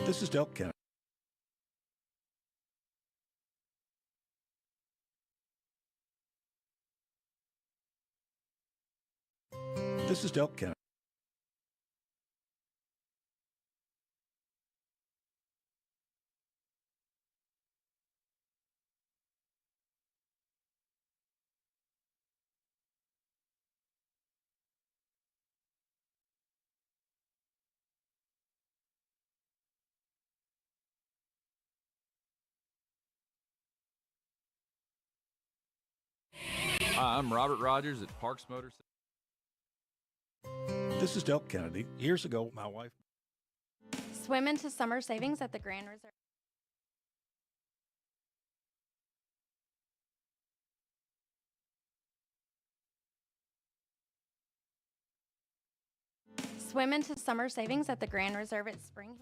This is Delk County. This is Delk County. Hi, I'm Robert Rogers at Parks Motor. This is Delk Kennedy. Years ago, my wife. Swim into summer savings at the Grand Reserve. Swim into summer savings at the Grand Reserve at Spring.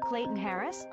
Clayton Harris,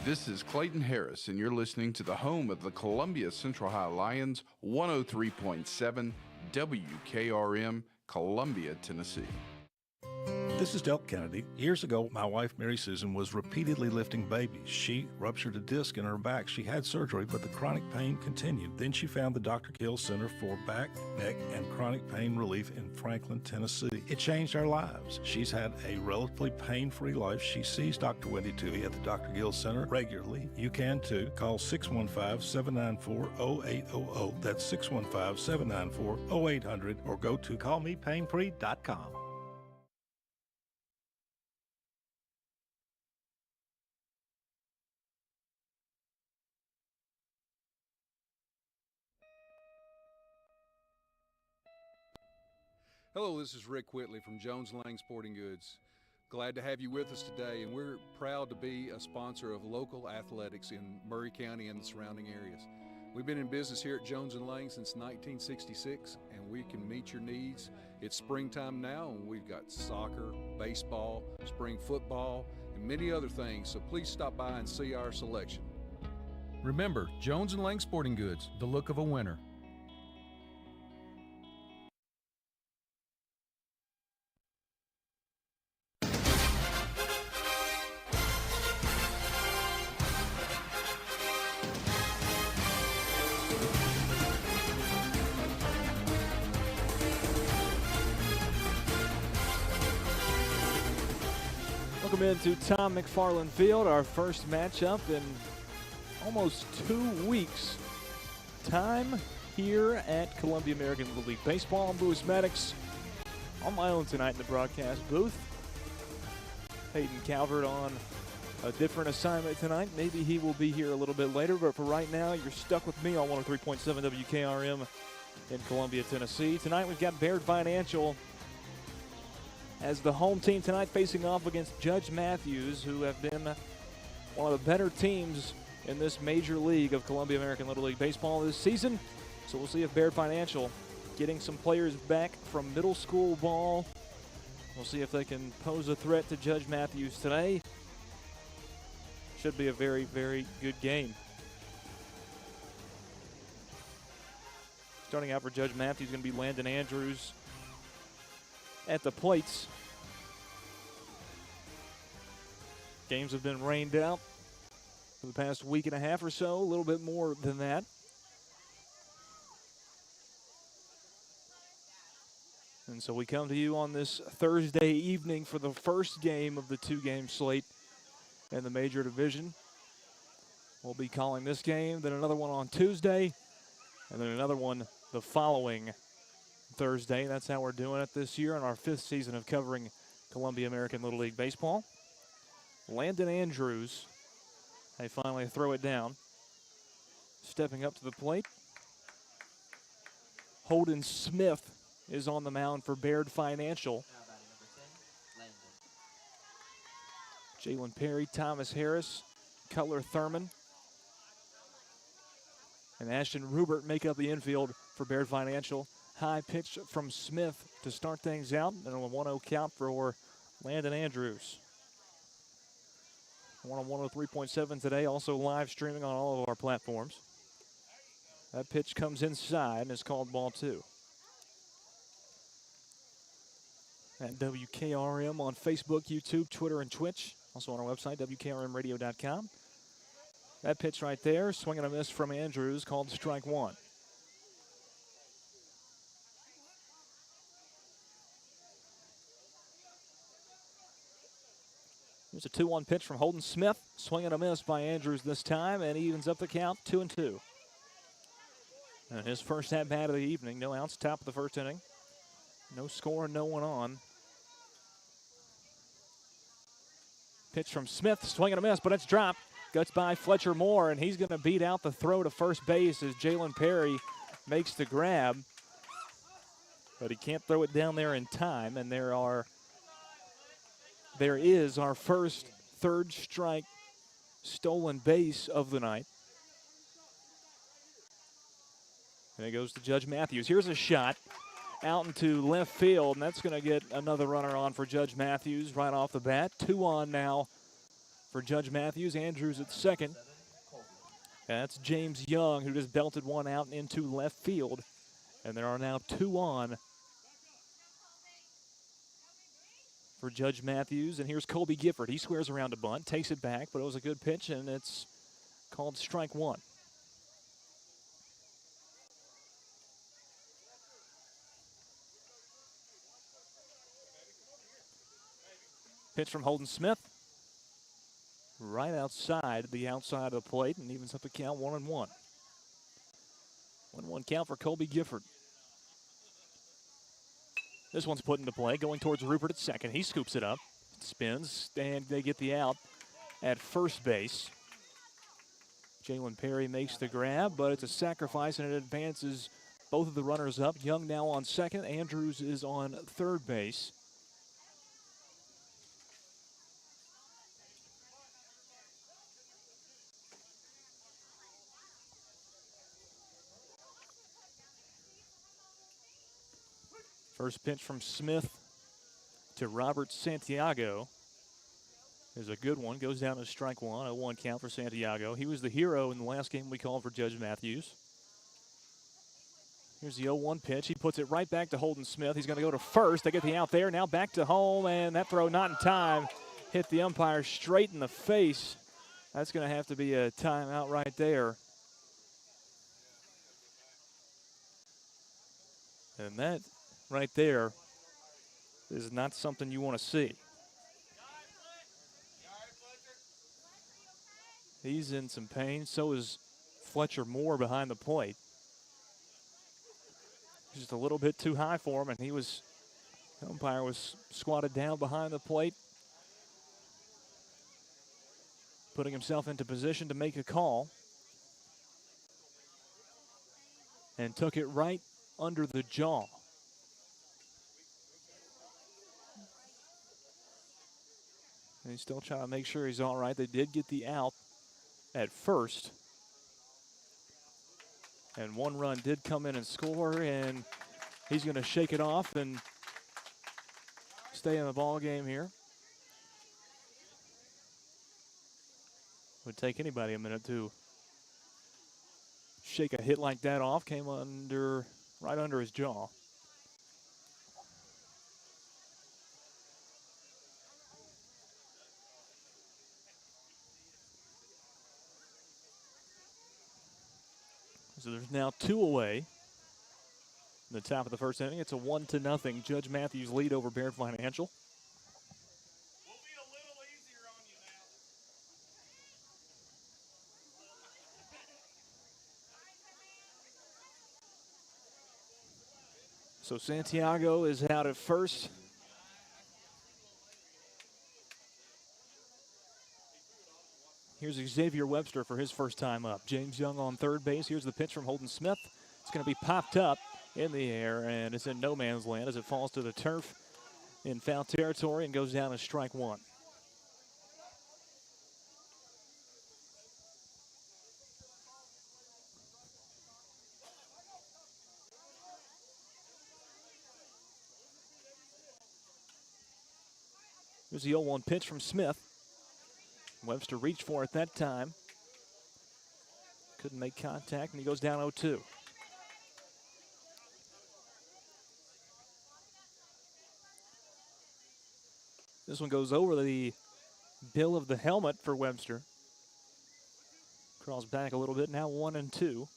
This is Clayton Harris, and you're listening to the home of the Columbia Central High Lions, 103.7 WKRM, Columbia, Tennessee. This is Delk Kennedy. Years ago, my wife, Mary Susan, was repeatedly lifting babies. She ruptured a disc in her back. She had surgery, but the chronic pain continued. Then she found the Dr. Gill Center for Back, Neck, and Chronic Pain Relief in Franklin, Tennessee. It changed our lives. She's had a relatively pain-free life. She sees Dr. Wendy Toohey at the Dr. Gill Center regularly. You can too. Call 615-794-0800. That's 615-794-0800, or go to callmepainfree.com. Hello, this is Rick Whitley from Jones Lang Sporting Goods. Glad to have you with us today, and we're proud to be a sponsor of local athletics in Murray County and the surrounding areas. We've been in business here at Jones & Lang since 1966, and we can meet your needs. It's springtime now, and we've got soccer, baseball, spring football, and many other things, so please stop by and see our selection. Remember, Jones & Lang Sporting Goods, the look of a winner. Welcome into Tom McFarland Field, our first matchup in almost 2 weeks' time here at Columbia American Little League Baseball. I'm Lewis Maddox on my own tonight in the broadcast booth. Hayden Calvert on a different assignment tonight. Maybe he will be here a little bit later, but for right now, you're stuck with me on 103.7 WKRM in Columbia, Tennessee. Tonight we've got Baird Financial as the home team tonight, facing off against Judge Matthews, who have been one of the better teams in this major league of Columbia American Little League Baseball this season. So we'll see if Baird Financial, getting some players back from middle school ball, we'll see if they can pose a threat to Judge Matthews today. Should be a very, very good game. Starting out for Judge Matthews is going to be Landon Andrews at the plates. Games have been rained out for the past week and a half or so, a little bit more than that. And so we come to you on this Thursday evening for the first game of the 2-game slate in the major division. We'll be calling this game, then another one on Tuesday, and then another one the following Thursday. That's how we're doing it this year in our 5th season of covering Columbia American Little League Baseball. Landon Andrews, they finally throw it down. Stepping up to the plate, Holden Smith is on the mound for Baird Financial. Jalen Perry, Thomas Harris, Cutler Thurman, and Ashton Rubert make up the infield for Baird Financial. High pitch from Smith to start things out, and a 1-0 count for Landon Andrews. One on 103.7 today, also live streaming on all of our platforms. That pitch comes inside and is called ball 2. At WKRM on Facebook, YouTube, Twitter, and Twitch. Also on our website, WKRMradio.com. That pitch right there, swing and a miss from Andrews, called strike 1. There's a 2-1 pitch from Holden Smith. Swing and a miss by Andrews this time, and he evens up the count 2-2. And his first at-bat of the evening. No outs, top of the first inning. No score, no one on. Pitch from Smith, swing and a miss, but it's dropped. Guts by Fletcher Moore, and he's going to beat out the throw to first base as Jalen Perry makes the grab. But he can't throw it down there in time, and there is our first third strike stolen base of the night. And it goes to Judge Matthews. Here's a shot out into left field, and that's going to get another runner on for Judge Matthews right off the bat. 2 on now for Judge Matthews. Andrews at second. That's James Young, who just belted one out and into left field. And there are now 2 on for Judge Matthews. And here's Colby Gifford. He squares around a bunt, takes it back, but it was a good pitch, and it's called strike 1. Pitch from Holden Smith. Right outside the outside of the plate, and evens up the count 1-1. 1-1 count for Colby Gifford. This one's put into play, going towards Rupert at second. He scoops it up, spins, and they get the out at first base. Jalen Perry makes the grab, but it's a sacrifice, and it advances both of the runners up. Young now on second. Andrews is on third base. First pitch from Smith to Robert Santiago is a good one. Goes down to strike 1. A 1 count for Santiago. He was the hero in the last game we called for Judge Matthews. Here's the 0-1 pitch. He puts it right back to Holden Smith. He's going to go to first. They get the out there. Now back to home, and that throw not in time. Hit the umpire straight in the face. That's going to have to be a timeout right there. And that right there is not something you want to see. He's in some pain. So is Fletcher Moore behind the plate. Just a little bit too high for him, and the umpire was squatted down behind the plate, putting himself into position to make a call, and took it right under the jaw. And he's still trying to make sure he's all right. They did get the out at first. And 1 run did come in and score, and he's going to shake it off and stay in the ball game here. Would take anybody a minute to shake a hit like that off. Came right under his jaw. So there's now 2 away in the top of the first inning. It's a 1-0 Judge Matthews lead over Baird Financial. We'll be a little easier on you now. So Santiago is out at first. Here's Xavier Webster for his first time up. James Young on third base. Here's the pitch from Holden Smith. It's going to be popped up in the air, and it's in no man's land as it falls to the turf in foul territory and goes down to strike 1. Here's the 0-1 pitch from Smith. Webster reached for it that time. Couldn't make contact, and he goes down 0-2. This one goes over the bill of the helmet for Webster. Crawls back a little bit, now 1-2.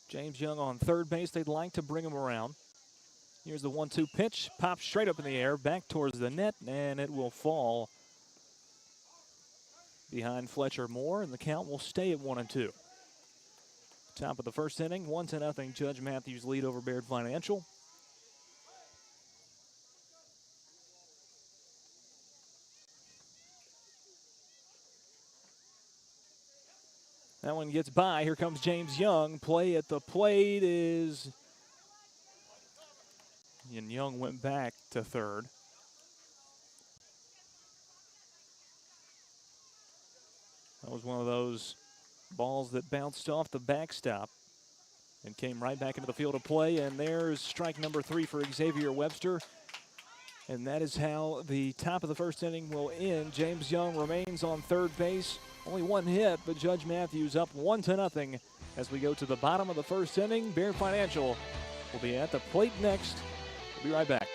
James Young on third base. They'd like to bring him around. Here's the 1-2 pitch. Pops straight up in the air, back towards the net, and it will fall behind Fletcher Moore, and the count will stay at 1-2. Top of the first inning, 1-0 Judge Matthews lead over Baird Financial. That one gets by. Here comes James Young. Play at the plate is... And Young went back to third. That was one of those balls that bounced off the backstop and came right back into the field of play. And there's strike number 3 for Xavier Webster. And that is how the top of the first inning will end. James Young remains on third base. Only one hit, but Judge Matthews up 1-0 as we go to the bottom of the first inning. Baird Financial will be at the plate next. We'll be right back.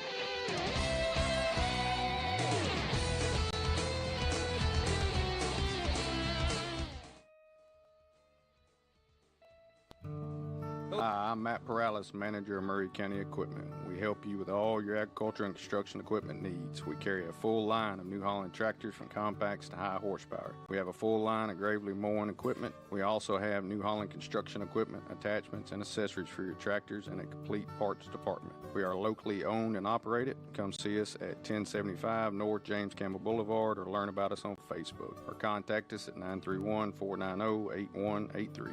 Hi, I'm Matt Perales, manager of Murray County Equipment. We help you with all your agriculture and construction equipment needs. We carry a full line of New Holland tractors from compacts to high horsepower. We have a full line of Gravely mowing equipment. We also have New Holland construction equipment, attachments, and accessories for your tractors and a complete parts department. We are locally owned and operated. Come see us at 1075 North James Campbell Boulevard or learn about us on Facebook or contact us at 931-490-8183.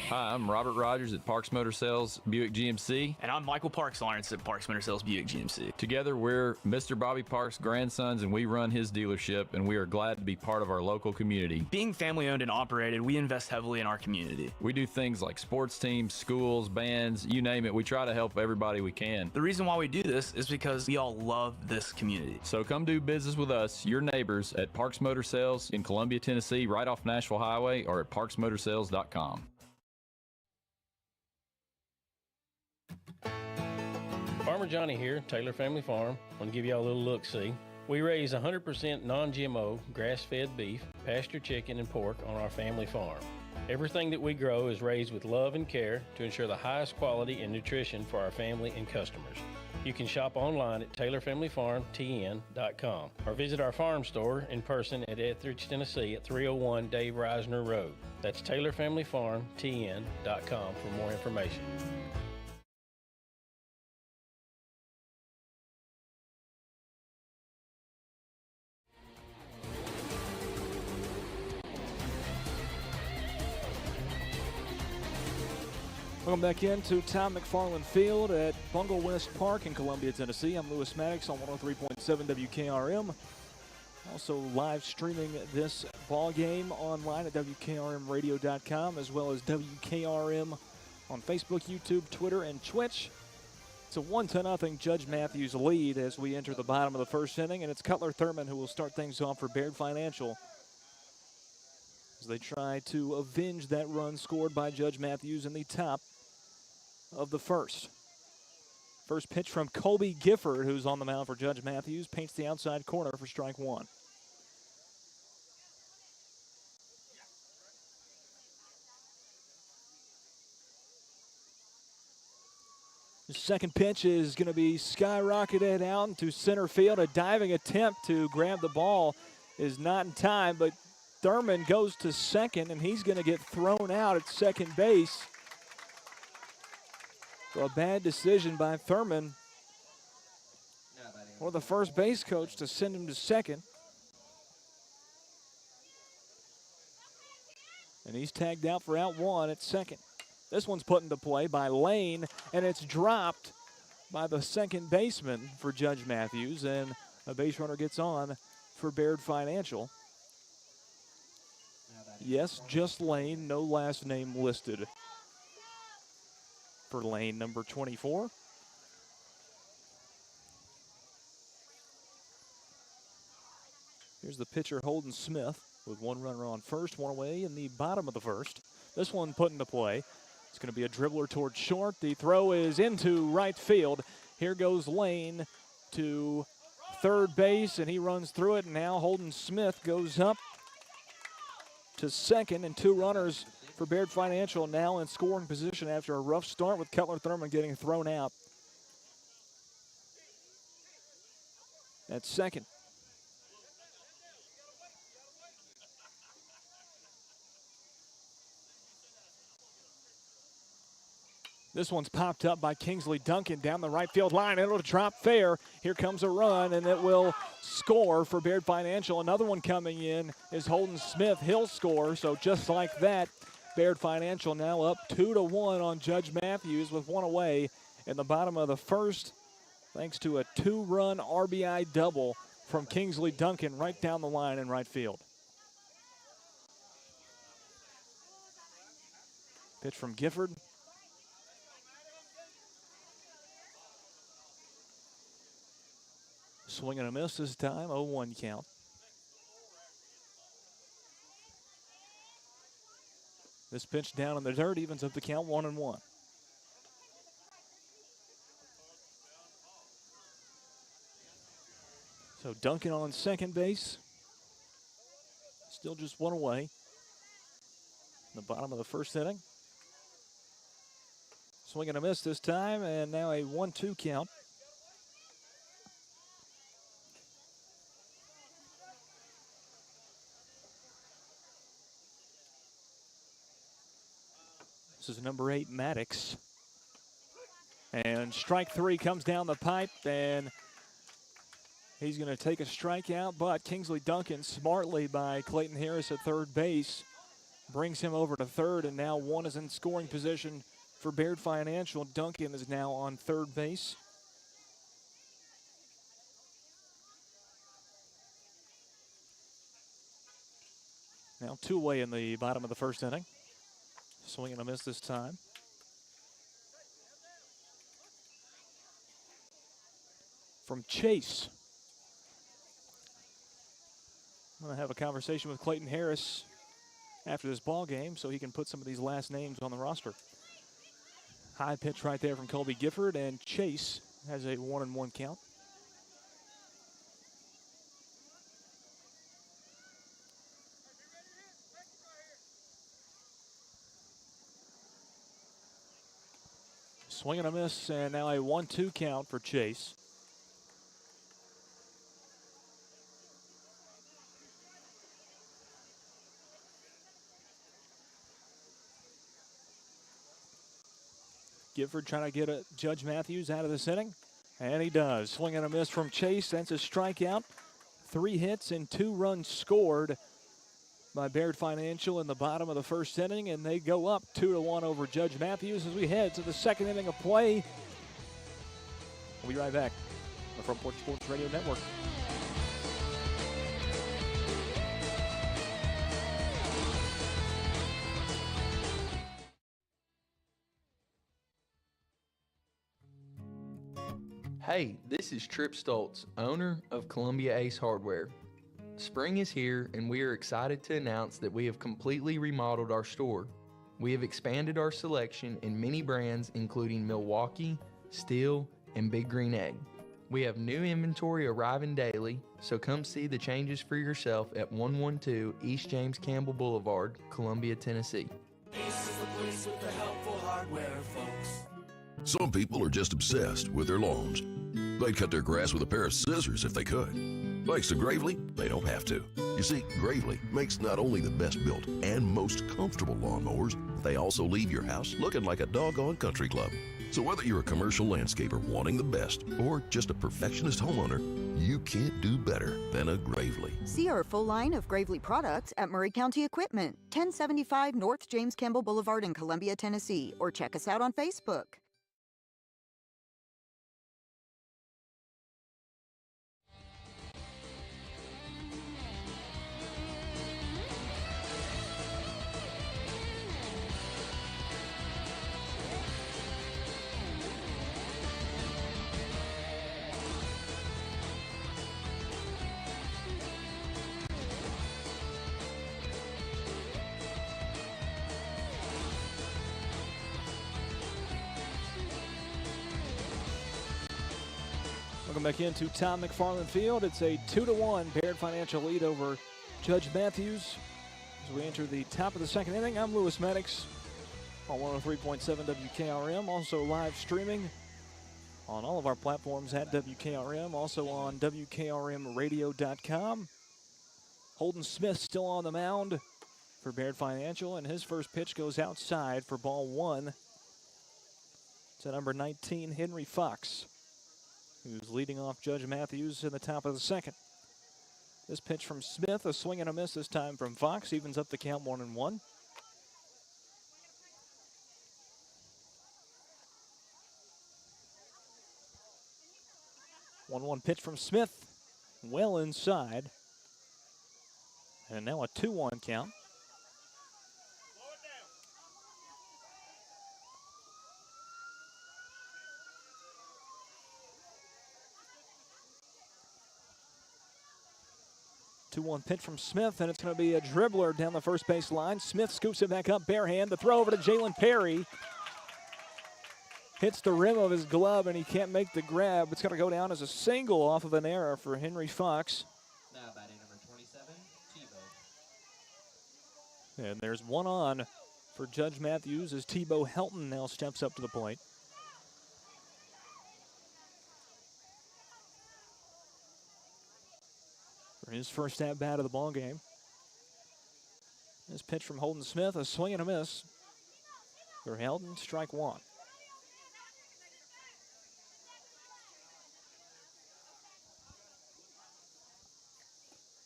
Hi, I'm Robert Rogers at Parks Motor Sales Buick GMC. And I'm Michael Parks Lawrence at Parks Motor Sales Buick GMC. Together, we're Mr. Bobby Parks' grandsons, and we run his dealership, and we are glad to be part of our local community. Being family owned and operated, we invest heavily in our community. We do things like sports teams, schools, bands, you name it. We try to help everybody we can. The reason why we do this is because we all love this community. So come do business with us, your neighbors, at Parks Motor Sales in Columbia, Tennessee, right off Nashville Highway, or at parksmotorsales.com. Farmer Johnny here, Taylor Family Farm. I want to give y'all a little look-see. We raise 100% non-GMO, grass-fed beef, pasture chicken, and pork on our family farm. Everything that we grow is raised with love and care to ensure the highest quality and nutrition for our family and customers. You can shop online at TaylorFamilyFarmTN.com or visit our farm store in person at Etheridge, Tennessee at 301 Dave Reisner Road. That's TaylorFamilyFarmTN.com for more information. Welcome back into Tom McFarland Field at Bungle West Park in Columbia, Tennessee. I'm Lewis Maddox on 103.7 WKRM. Also live streaming this ball game online at WKRMradio.com as well as WKRM on Facebook, YouTube, Twitter, and Twitch. It's a 1-0 Judge Matthews lead as we enter the bottom of the first inning, and it's Cutler Thurman who will start things off for Baird Financial as they try to avenge that run scored by Judge Matthews in the top of the first. First pitch from Colby Gifford, who's on the mound for Judge Matthews, paints the outside corner for strike one. The second pitch is going to be skyrocketed out into center field. A diving attempt to grab the ball is not in time, but Thurman goes to second, and he's going to get thrown out at second base. So a bad decision by Thurman, or the first base coach, to send him to second. And he's tagged out for out one at second. This one's put into play by Lane, and it's dropped by the second baseman for Judge Matthews, and a base runner gets on for Baird Financial. Yes, just Lane, no last name listed for Lane, number 24. Here's the pitcher, Holden Smith, with one runner on first, one away in the bottom of the first. This one put into play. It's going to be a dribbler towards short. The throw is into right field. Here goes Lane to third base, and he runs through it. And now Holden Smith goes up to second, and two runners for Baird Financial now in scoring position after a rough start with Cutler Thurman getting thrown out at second. This one's popped up by Kingsley Duncan down the right field line. It'll drop fair. Here comes a run, and it will score for Baird Financial. Another one coming in is Holden Smith. He'll score, so just like that, Baird Financial now up 2-1 on Judge Matthews with one away in the bottom of the first, thanks to a two-run RBI double from Kingsley Duncan right down the line in right field. Pitch from Gifford. Swing and a miss this time, 0-1 count. This pitch down in the dirt evens up the count 1-1. So Duncan on second base. Still just one away. In the bottom of the first inning. Swing and a miss this time, and now a 1-2 count. This is number 8, Maddox. And strike 3 comes down the pipe, and he's going to take a strikeout, but Kingsley Duncan, smartly by Clayton Harris at third base, brings him over to third, and now one is in scoring position for Baird Financial. Duncan is now on third base. Now 2 away in the bottom of the first inning. Swing and a miss this time. From Chase. I'm going to have a conversation with Clayton Harris after this ball game so he can put some of these last names on the roster. High pitch right there from Colby Gifford, and Chase has a 1-1 count. Swing and a miss, and now a 1-2 count for Chase. Gifford trying to get Judge Matthews out of this inning, and he does. Swing and a miss from Chase. That's a strikeout. 3 hits and 2 runs scored by Baird Financial in the bottom of the first inning, and they go up 2-1 over Judge Matthews as we head to the second inning of play. We'll be right back on the Front Porch Sports Radio Network. Hey, this is Trip Stoltz, owner of Columbia Ace Hardware. Spring is here, and we are excited to announce that we have completely remodeled our store. We have expanded our selection in many brands including Milwaukee, Steel, and Big Green Egg. We have new inventory arriving daily, so come see the changes for yourself at 112 East James Campbell Boulevard, Columbia, Tennessee. Ace is the place with the helpful hardware, folks. Some people are just obsessed with their lawns. They'd cut their grass with a pair of scissors if they could. Thanks to Gravely, they don't have to. You see, Gravely makes not only the best built and most comfortable lawnmowers, but they also leave your house looking like a doggone country club. So whether you're a commercial landscaper wanting the best or just a perfectionist homeowner, you can't do better than a Gravely. See our full line of Gravely products at Murray County Equipment, 1075 North James Campbell Boulevard in Columbia, Tennessee, or check us out on Facebook. Welcome back into Tom McFarland Field. It's a 2-1 Baird Financial lead over Judge Matthews. As we enter the top of the second inning, I'm Lewis Maddox on 103.7 WKRM. Also live streaming on all of our platforms at WKRM. Also on WKRMradio.com. Holden Smith still on the mound for Baird Financial, and his first pitch goes outside for ball 1 to number 19, Henry Fox, who's leading off Judge Matthews in the top of the second. This pitch from Smith, a swing and a miss this time from Fox, evens up the count 1-1. One pitch from Smith, well inside. And now a 2-1 count. 2-1 pitch from Smith, and it's going to be a dribbler down the first base line. Smith scoops it back up, bare hand. The throw over to Jalen Perry. Hits the rim of his glove, and he can't make the grab. It's going to go down as a single off of an error for Henry Fox. Now batting number 27, Tebow. And there's one on for Judge Matthews as Tebow Helton now steps up to the plate. For his first at-bat of the ball game. This pitch from Holden Smith, a swing and a miss. For Helton, strike one.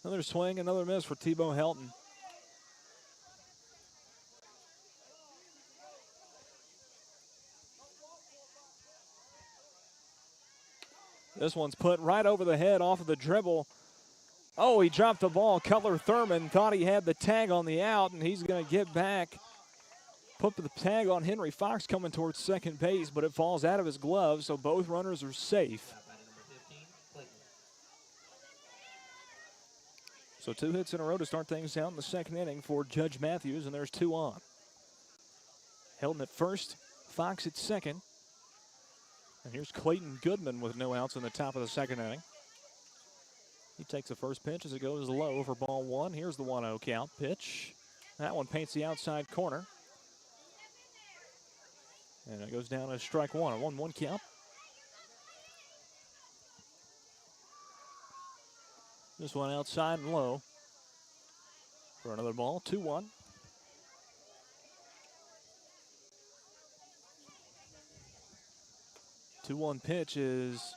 Another swing, another miss for Tebow Helton. This one's put right over the head off of the dribble. Oh, he dropped the ball. Cutler Thurman thought he had the tag on the out, and he's going to get back. Put the tag on Henry Fox coming towards second base, but it falls out of his glove, so both runners are safe. So 2 hits in a row to start things out in the second inning for Judge Matthews, and there's 2 on. Helton at first, Fox at second. And here's Clayton Goodman with no outs in the top of the second inning. He takes the first pitch as it goes low for ball one. Here's the 1-0 count pitch. That one paints the outside corner. And it goes down to strike one, a 1-1 count. This one outside and low for another ball, 2-1. The 2-1 pitch is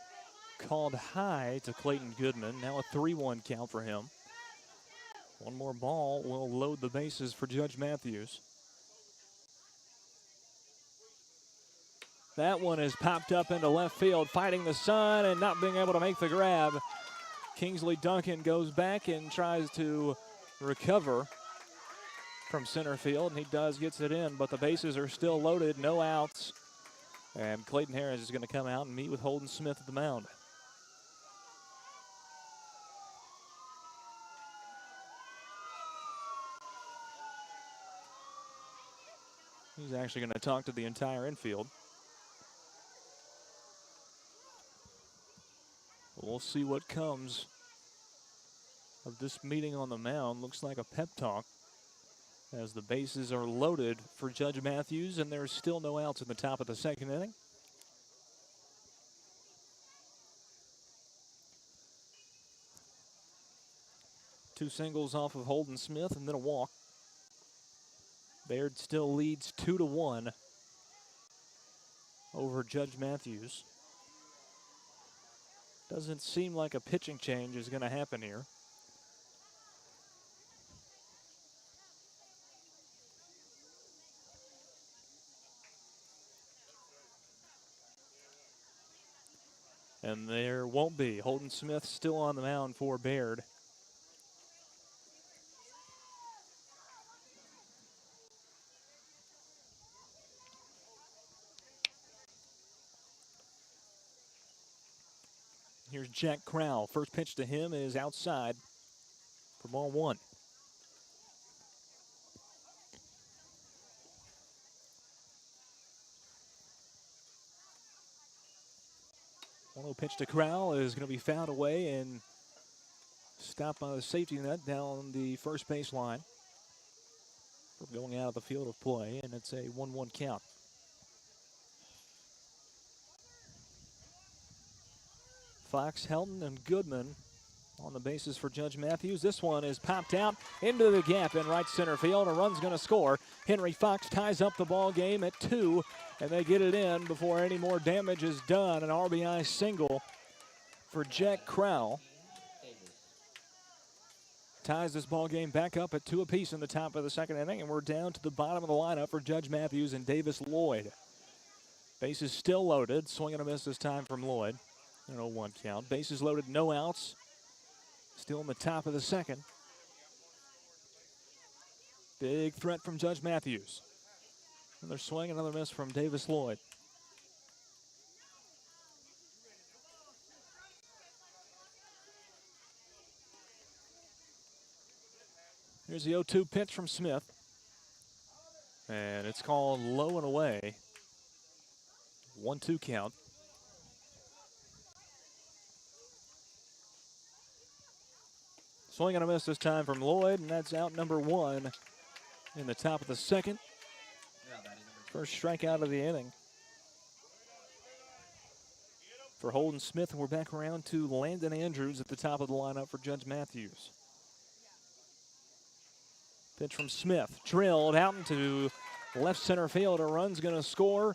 called high to Clayton Goodman. Now a 3-1 count for him. One more ball will load the bases for Judge Matthews. That one is popped up into left field, fighting the sun and not being able to make the grab. Kingsley Duncan goes back and tries to recover from center field, and he does, gets it in, but the bases are still loaded, no outs. And Clayton Harris is going to come out and meet with Holden Smith at the mound. He's actually going to talk to the entire infield. We'll see what comes of this meeting on the mound. Looks like a pep talk as the bases are loaded for Judge Matthews, and there's still no outs in the top of the second inning. Two singles off of Holden Smith and then a walk. Baird still leads 2-1 over Judge Matthews. Doesn't seem like a pitching change is going to happen here. And there won't be. Holden Smith still on the mound for Baird. Here's Jack Crowell. First pitch to him is outside for ball one. One-0 pitch to Crowell is going to be fouled away and stopped by the safety net down the first base line from going out of the field of play, and it's a 1-1 count. Fox, Helton, and Goodman on the bases for Judge Matthews. This one is popped out into the gap in right center field. A run's going to score. Henry Fox ties up the ball game at 2, and they get it in before any more damage is done. An RBI single for Jack Crowell. Ties this ball game back up at 2 apiece in the top of the second inning, and we're down to the bottom of the lineup for Judge Matthews and Davis Lloyd. Bases still loaded. Swing and a miss this time from Lloyd. 0-1 count. Bases loaded, no outs. Still in the top of the second. Big threat from Judge Matthews. Another swing, another miss from Davis Lloyd. Here's the 0-2 pitch from Smith. And it's called low and away. 1-2 count. Swing and a miss this time from Lloyd, and that's out number 1 in the top of the second. First strikeout of the inning for Holden Smith, and we're back around to Landon Andrews at the top of the lineup for Judge Matthews. Pitch from Smith, drilled out into left center field. A run's going to score.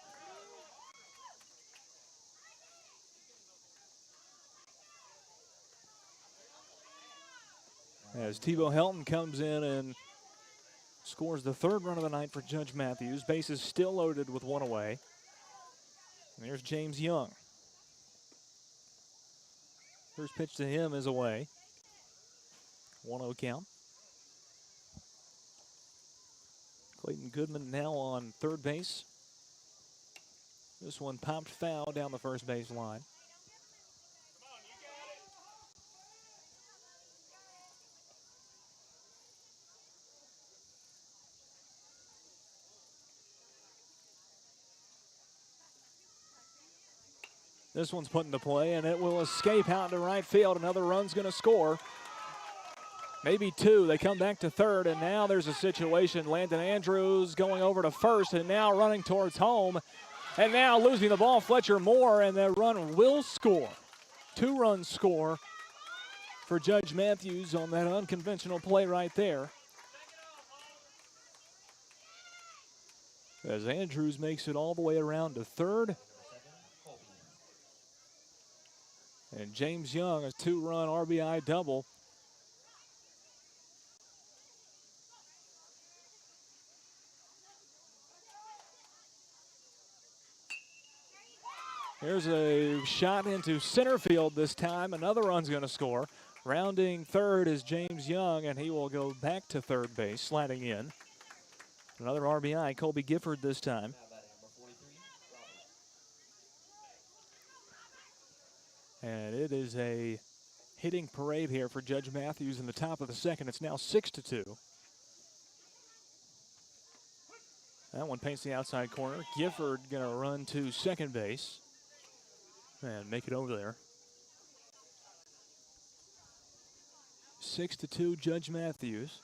As Tebow Helton comes in and scores the 3rd run of the night for Judge Matthews. Bases still loaded with 1 away. And there's James Young. First pitch to him is away. 1-0 count. Clayton Goodman now on third base. This one popped foul down the first base line. This one's put into play, and it will escape out to right field. Another run's going to score. Maybe 2. They come back to third, and now there's a situation. Landon Andrews going over to first, and now running towards home. And now losing the ball, Fletcher Moore, and the run will score. 2-run score for Judge Matthews on that unconventional play right there. As Andrews makes it all the way around to third. And James Young, a 2-run RBI double. Here's a shot into center field this time. Another run's going to score. Rounding third is James Young, and he will go back to third base, sliding in. Another RBI, Colby Gifford this time. And it is a hitting parade here for Judge Matthews in the top of the second. It's now 6-2. That one paints the outside corner. Gifford going to run to second base and make it over there. 6-2, Judge Matthews.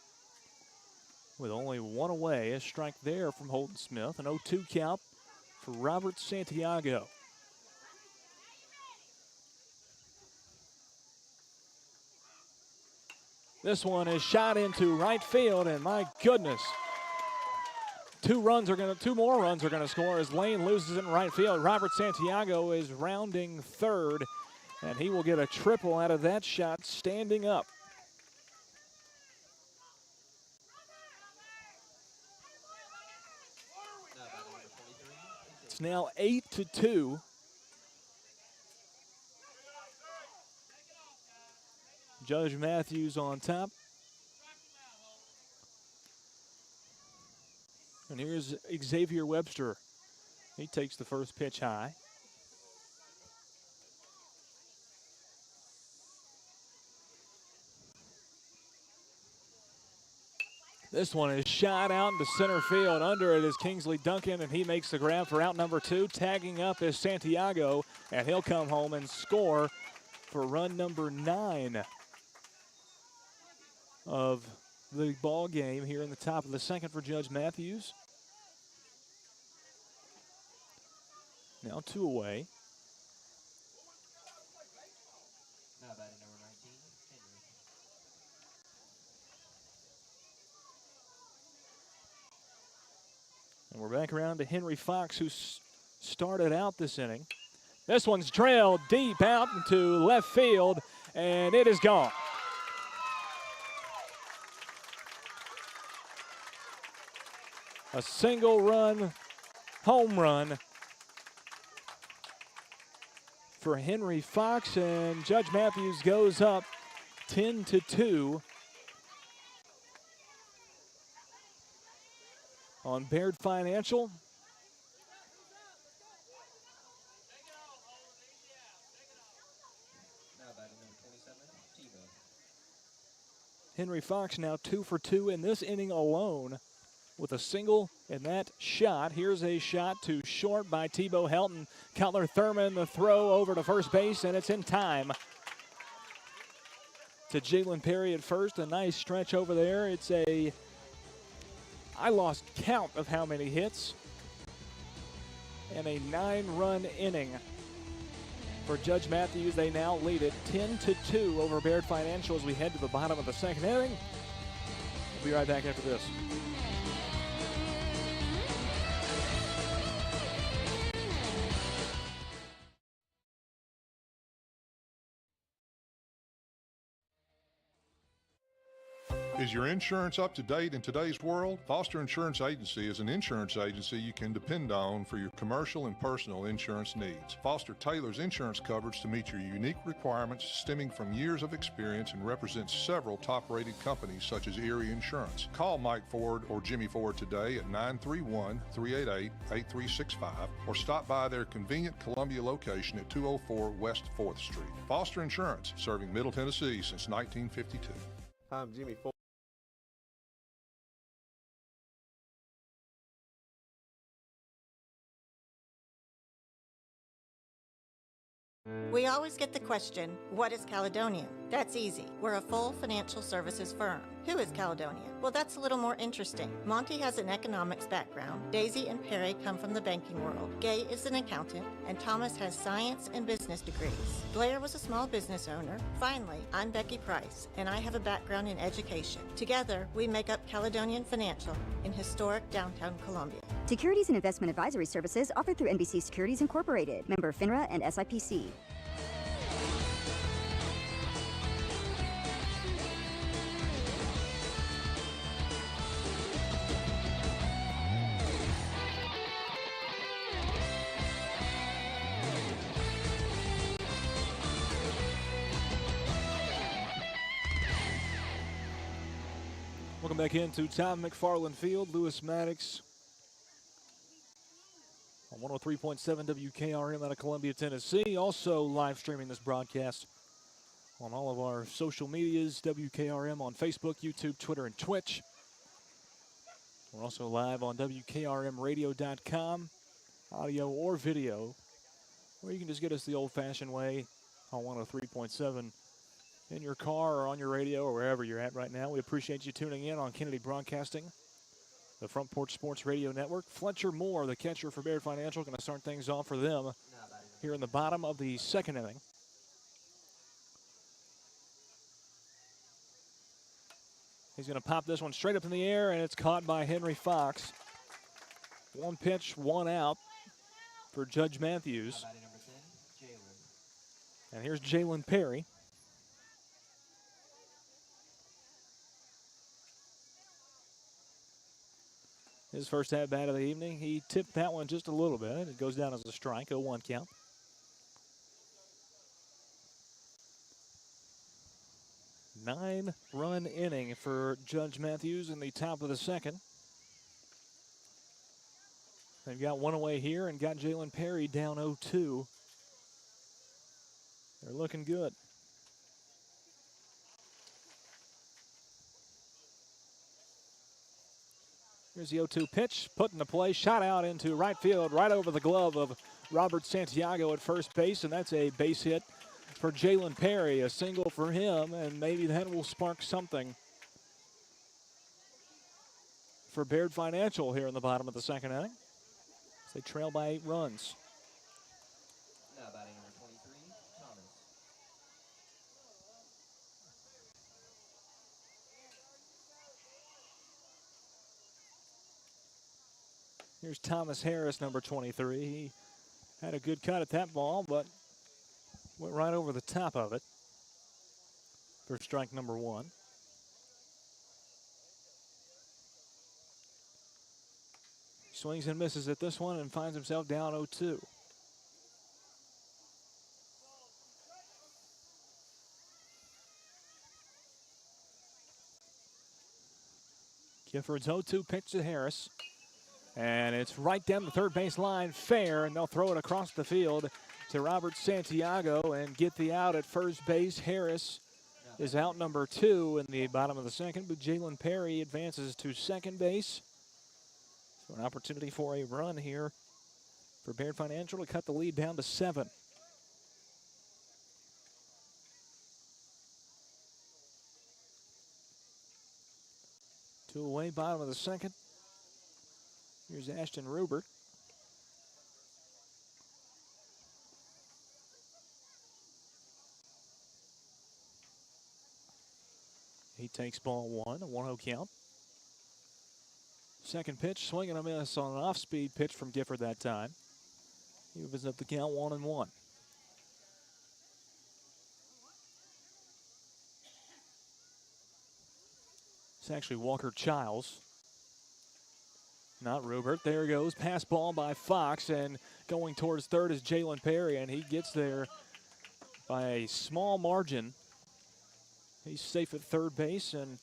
With only 1 away, a strike there from Holden Smith. An 0-2 count for Robert Santiago. This one is shot into right field, and my goodness. 2 more runs are gonna score as Lane loses it in right field. Robert Santiago is rounding third, and he will get a triple out of that shot standing up. It's now 8-2. Judge Matthews on top. And here's Xavier Webster. He takes the first pitch high. This one is shot out into center field. Under it is Kingsley Duncan, and he makes the grab for out number 2. Tagging up is Santiago, and he'll come home and score for run number 9 of the ball game here in the top of the second for Judge Matthews. Now 2 away. Now batting number 19, Henry. And we're back around to Henry Fox, who started out this inning. This one's trailed deep out into left field, and it is gone. A single run, home run for Henry Fox, and Judge Matthews goes up 10-2 on Baird Financial. Now batting number 27, Tebow. Henry Fox now 2 for 2 in this inning alone with a single in that shot. Here's a shot to short by Tebow Helton. Cutler Thurman, the throw over to first base, and it's in time. To Jalen Perry at first, a nice stretch over there. It's I lost count of how many hits. And a 9-run inning for Judge Matthews. They now lead it 10-2 over Baird Financial as we head to the bottom of the second inning. We'll be right back after this. Is your insurance up to date in today's world? Foster Insurance Agency is an insurance agency you can depend on for your commercial and personal insurance needs. Foster tailors insurance coverage to meet your unique requirements stemming from years of experience and represents several top-rated companies such as Erie Insurance. Call Mike Ford or Jimmy Ford today at 931-388-8365 or stop by their convenient Columbia location at 204 West 4th Street. Foster Insurance, serving Middle Tennessee since 1952. I'm Jimmy Ford. We always get the question, what is Caledonian? That's easy. We're a full financial services firm. Who is Caledonian? Well, that's a little more interesting. Monty has an economics background. Daisy and Perry come from the banking world. Gay is an accountant, and Thomas has science and business degrees. Blair was a small business owner. Finally, I'm Becky Price, and I have a background in education. Together, we make up Caledonian Financial in historic downtown Columbia. Securities and investment advisory services offered through NBC Securities Incorporated, member FINRA and SIPC. Welcome back into Tom McFarland Field. Lewis Maddox on 103.7 WKRM out of Columbia, Tennessee. Also live streaming this broadcast on all of our social medias, WKRM on Facebook, YouTube, Twitter, and Twitch. We're also live on WKRMradio.com, audio or video, or you can just get us the old-fashioned way on 103.7 in your car or on your radio or wherever you're at right now. We appreciate you tuning in on Kennedy Broadcasting, the Front Porch Sports Radio Network. Fletcher Moore, the catcher for Baird Financial, going to start things off for them here in the bottom of the second inning. He's going to pop this one straight up in the air, and it's caught by Henry Fox. One pitch, one out for Judge Matthews. And here's Jalen Perry. His first at-bat of the evening. He tipped that one just a little bit. It goes down as a strike, 0-1 count. Nine-run inning for Judge Matthews in the top of the second. They've got one away here and got Jalen Perry down 0-2. They're looking good. Here's the 0-2 pitch, put into play, shot out into right field, right over the glove of Robert Santiago at first base, and that's a base hit for Jalen Perry, a single for him, and maybe that will spark something for Baird Financial here in the bottom of the second inning. They trail by 8 runs. Now batting number 23, Thomas. Here's Thomas Harris, number 23. He had a good cut at that ball, but went right over the top of it for strike number 1. Swings and misses at this one and finds himself down 0-2. Gifford's 0-2 pitch to Harris. And it's right down the third base line, fair, and they'll throw it across the field to Robert Santiago and get the out at first base. Harris is out number 2 in the bottom of the second, but Jalen Perry advances to second base. So an opportunity for a run here for Baird Financial to cut the lead down to 7. Two away, bottom of the second. Here's Ashton Rubert. He takes ball 1, a 1-0 count. Second pitch, swing and a miss on an off-speed pitch from Gifford that time. He opens up the count 1-1. It's actually Walker Childs, not Rubert. There goes, pass ball by Fox, and going towards third is Jalen Perry, and he gets there by a small margin. He's safe at third base and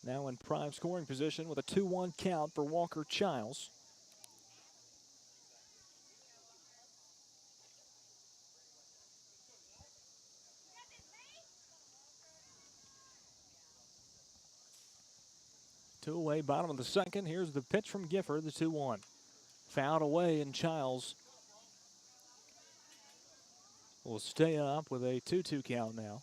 now in prime scoring position with a 2-1 count for Walker Childs. Two away, bottom of the second. Here's the pitch from Gifford, the 2-1. Fouled away, and Childs will stay up with a 2-2 count now.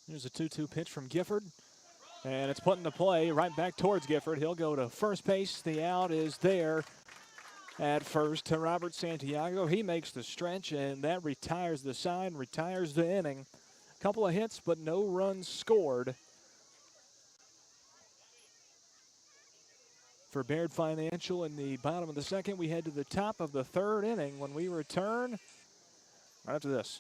Here's a 2-2 pitch from Gifford, and it's put into play right back towards Gifford. He'll go to first base. The out is there at first to Robert Santiago. He makes the stretch, and that retires the side, retires the inning. Couple of hits, but no runs scored for Baird Financial in the bottom of the second. We head to the top of the third inning when we return right after this.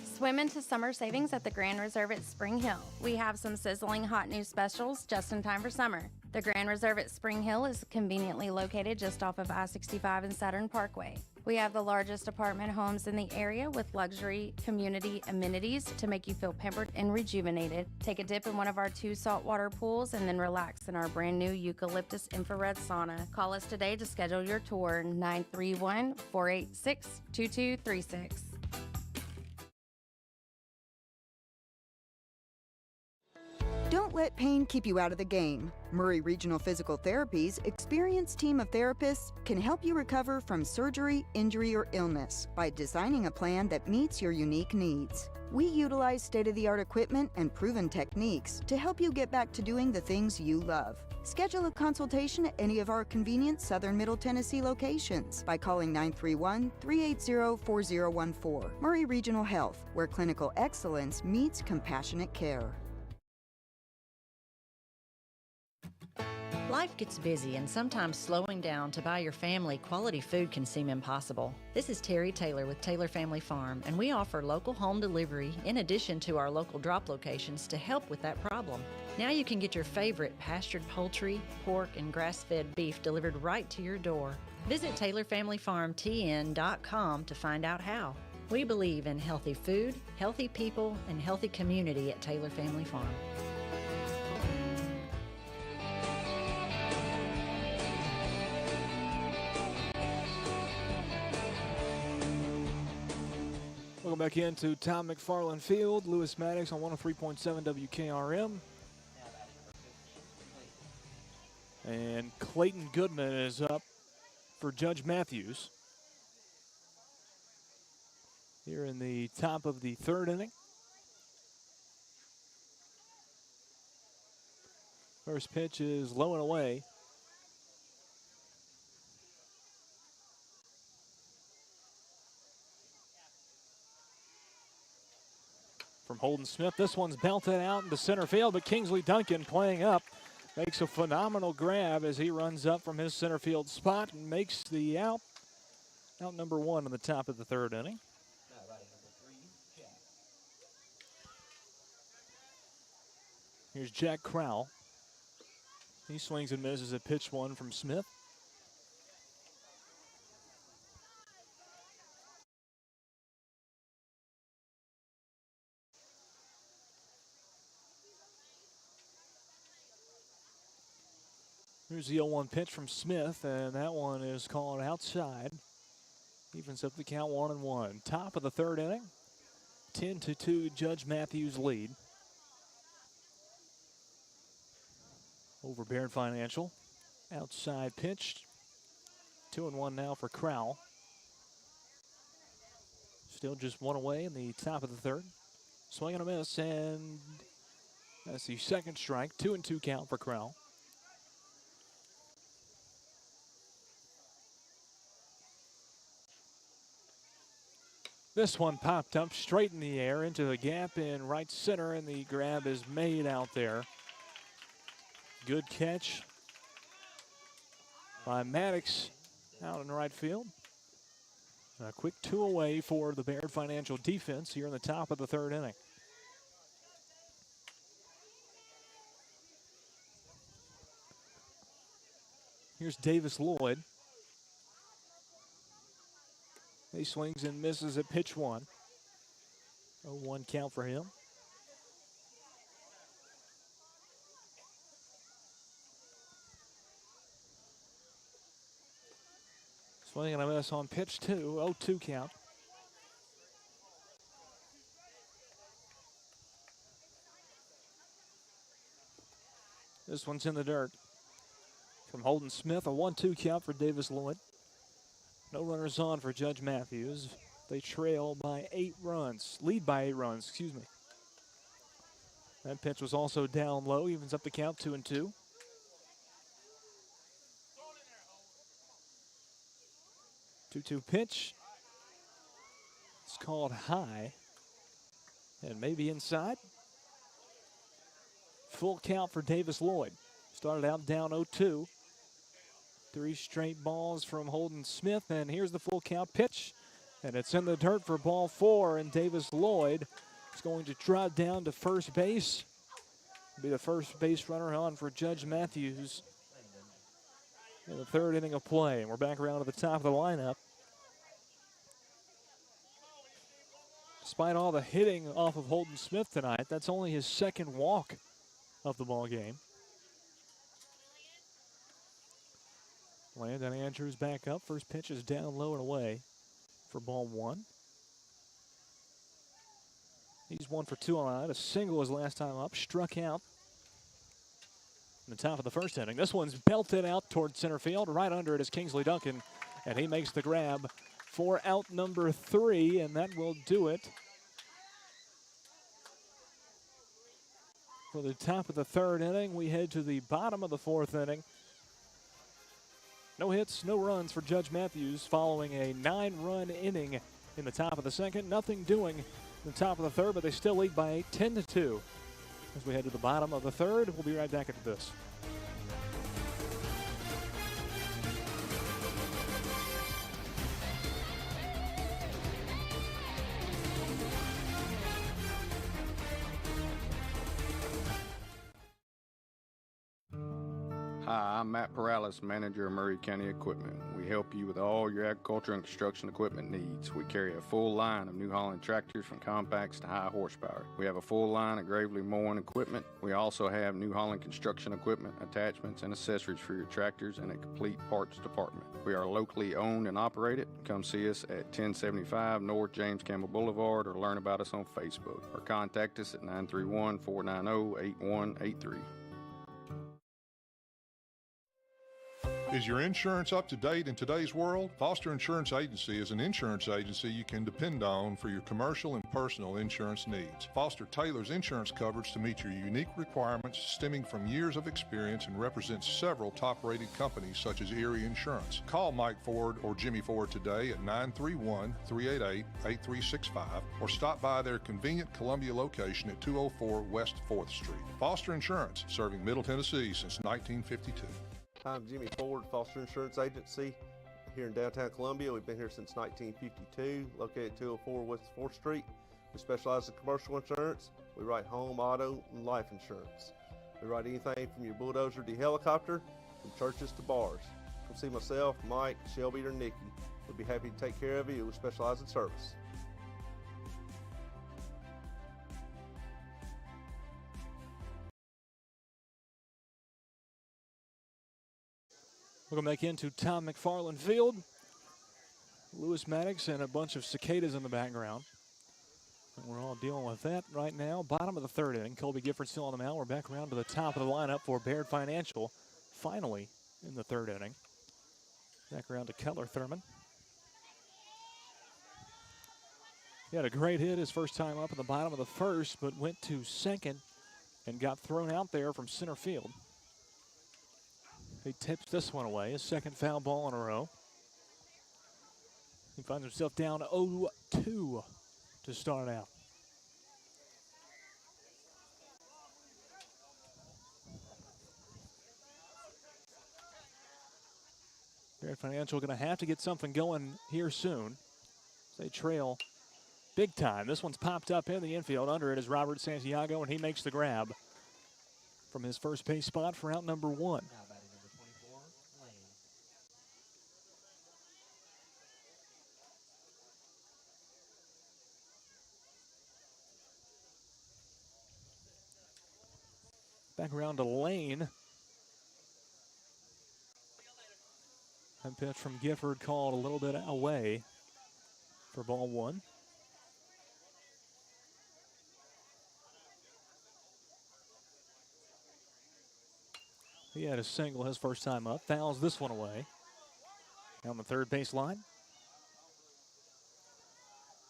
Swim into summer savings at the Grand Reserve at Spring Hill. We have some sizzling hot new specials just in time for summer. The Grand Reserve at Spring Hill is conveniently located just off of I-65 and Saturn Parkway. We have the largest apartment homes in the area with luxury community amenities to make you feel pampered and rejuvenated. Take a dip in one of our 2 saltwater pools and then relax in our brand new eucalyptus infrared sauna. Call us today to schedule your tour, 931-486-2236. Don't let pain keep you out of the game. Murray Regional Physical Therapy's experienced team of therapists can help you recover from surgery, injury, or illness by designing a plan that meets your unique needs. We utilize state-of-the-art equipment and proven techniques to help you get back to doing the things you love. Schedule a consultation at any of our convenient Southern Middle Tennessee locations by calling 931-380-4014. Murray Regional Health, where clinical excellence meets compassionate care. Life gets busy, and sometimes slowing down to buy your family quality food can seem impossible. This is Terry Taylor with Taylor Family Farm, and we offer local home delivery in addition to our local drop locations to help with that problem. Now you can get your favorite pastured poultry, pork, and grass-fed beef delivered right to your door. Visit TaylorFamilyFarmTN.com to find out how. We believe in healthy food, healthy people, and healthy community at Taylor Family Farm. Welcome back into Tom McFarland Field. Lewis Maddox on 103.7 WKRM. And Clayton Goodman is up for Judge Matthews here in the top of the third inning. First pitch is low and away. From Holden Smith, this one's belted out into center field, but Kingsley Duncan playing up makes a phenomenal grab as he runs up from his center field spot and makes the out number 1 in the top of the third inning. Here's Jack Crowell. He swings and misses at pitch 1 from Smith. Here's the 0-1 pitch from Smith, and that one is called outside. Evens up the count 1-1. Top of the third inning. 10-2 Judge Matthews lead over Baird Financial. Outside pitch. 2-1 now for Crowell. Still just one away in the top of the third. Swing and a miss, and that's the second strike. 2-2 count for Crowell. This one popped up straight in the air into the gap in right center, and the grab is made out there. Good catch by Maddox out in right field. A quick 2 away for the Baird Financial defense here in the top of the third inning. Here's Davis Lloyd. He swings and misses at pitch 1. 0-1 count for him. Swing and a miss on pitch 2. 0-2 count. This one's in the dirt. From Holden Smith, a 1-2 count for Davis Lloyd. No runners on for Judge Matthews. They trail by 8 runs. Lead by 8 runs, excuse me. That pitch was also down low. Evens up the count 2-2. Two-two pitch. It's called high. And maybe inside. Full count for Davis Lloyd. Started out down 0-2. 3 straight balls from Holden Smith, and here's the full count pitch. And it's in the dirt for ball 4, and Davis Lloyd is going to trot down to first base. Be the first base runner on for Judge Matthews in the third inning of play. And we're back around to the top of the lineup. Despite all the hitting off of Holden Smith tonight, that's only his second walk of the ball game. Landon Andrews back up. First pitch is down low and away for ball 1. He's 1 for 2 on it. A single his last time up. Struck out in the top of the first inning. This one's belted out toward center field. Right under it is Kingsley Duncan, and he makes the grab for out number 3, and that will do it for the top of the third inning. We head to the bottom of the fourth inning. No hits, no runs for Judge Matthews following a 9-run inning in the top of the second. Nothing doing in the top of the third, but they still lead by 8, 10-2. As we head to the bottom of the third, we'll be right back after this. Hi, I'm Matt Perales, manager of Murray County Equipment. We help you with all your agriculture and construction equipment needs. We carry a full line of New Holland tractors from compacts to high horsepower. We have a full line of Gravely mowing equipment. We also have New Holland construction equipment, attachments, and accessories for your tractors and a complete parts department. We are locally owned and operated. Come see us at 1075 North James Campbell Boulevard or learn about us on Facebook or contact us at 931-490-8183. Is your insurance up to date in today's world? Foster Insurance Agency is an insurance agency you can depend on for your commercial and personal insurance needs. Foster tailors insurance coverage to meet your unique requirements stemming from years of experience and represents several top-rated companies such as Erie Insurance. Call Mike Ford or Jimmy Ford today at 931-388-8365 or stop by their convenient Columbia location at 204 West 4th Street. Foster Insurance, serving Middle Tennessee since 1952. I'm Jimmy Ford, Foster Insurance Agency here in downtown Columbia. We've been here since 1952, located at 204 West 4th Street. We specialize in commercial insurance. We write home, auto, and life insurance. We write anything from your bulldozer to helicopter, from churches to bars. Come see myself, Mike, Shelby, or Nikki. We'd be happy to take care of you. We specialize in service. Welcome back into Tom McFarland Field. Lewis Maddox and a bunch of cicadas in the background. And we're all dealing with that right now. Bottom of the third inning. Colby Gifford still on the mound. We're back around to the top of the lineup for Baird Financial. Finally in the third inning. Back around to Keller Thurman. He had a great hit his first time up in the bottom of the first, but went to second and got thrown out there from center field. He tips this one away, his second foul ball in a row. He finds himself down 0-2 to start out. Baird Financial going to have to get something going here soon. They trail big time. This one's popped up in the infield. Under it is Robert Santiago, and he makes the grab from his first base spot for out number one. Now batting number 24, Lane. Back around to Lane. That pitch from Gifford called a little bit away for ball one. He had a single his first time up. Fouls this one away. Down the third base line.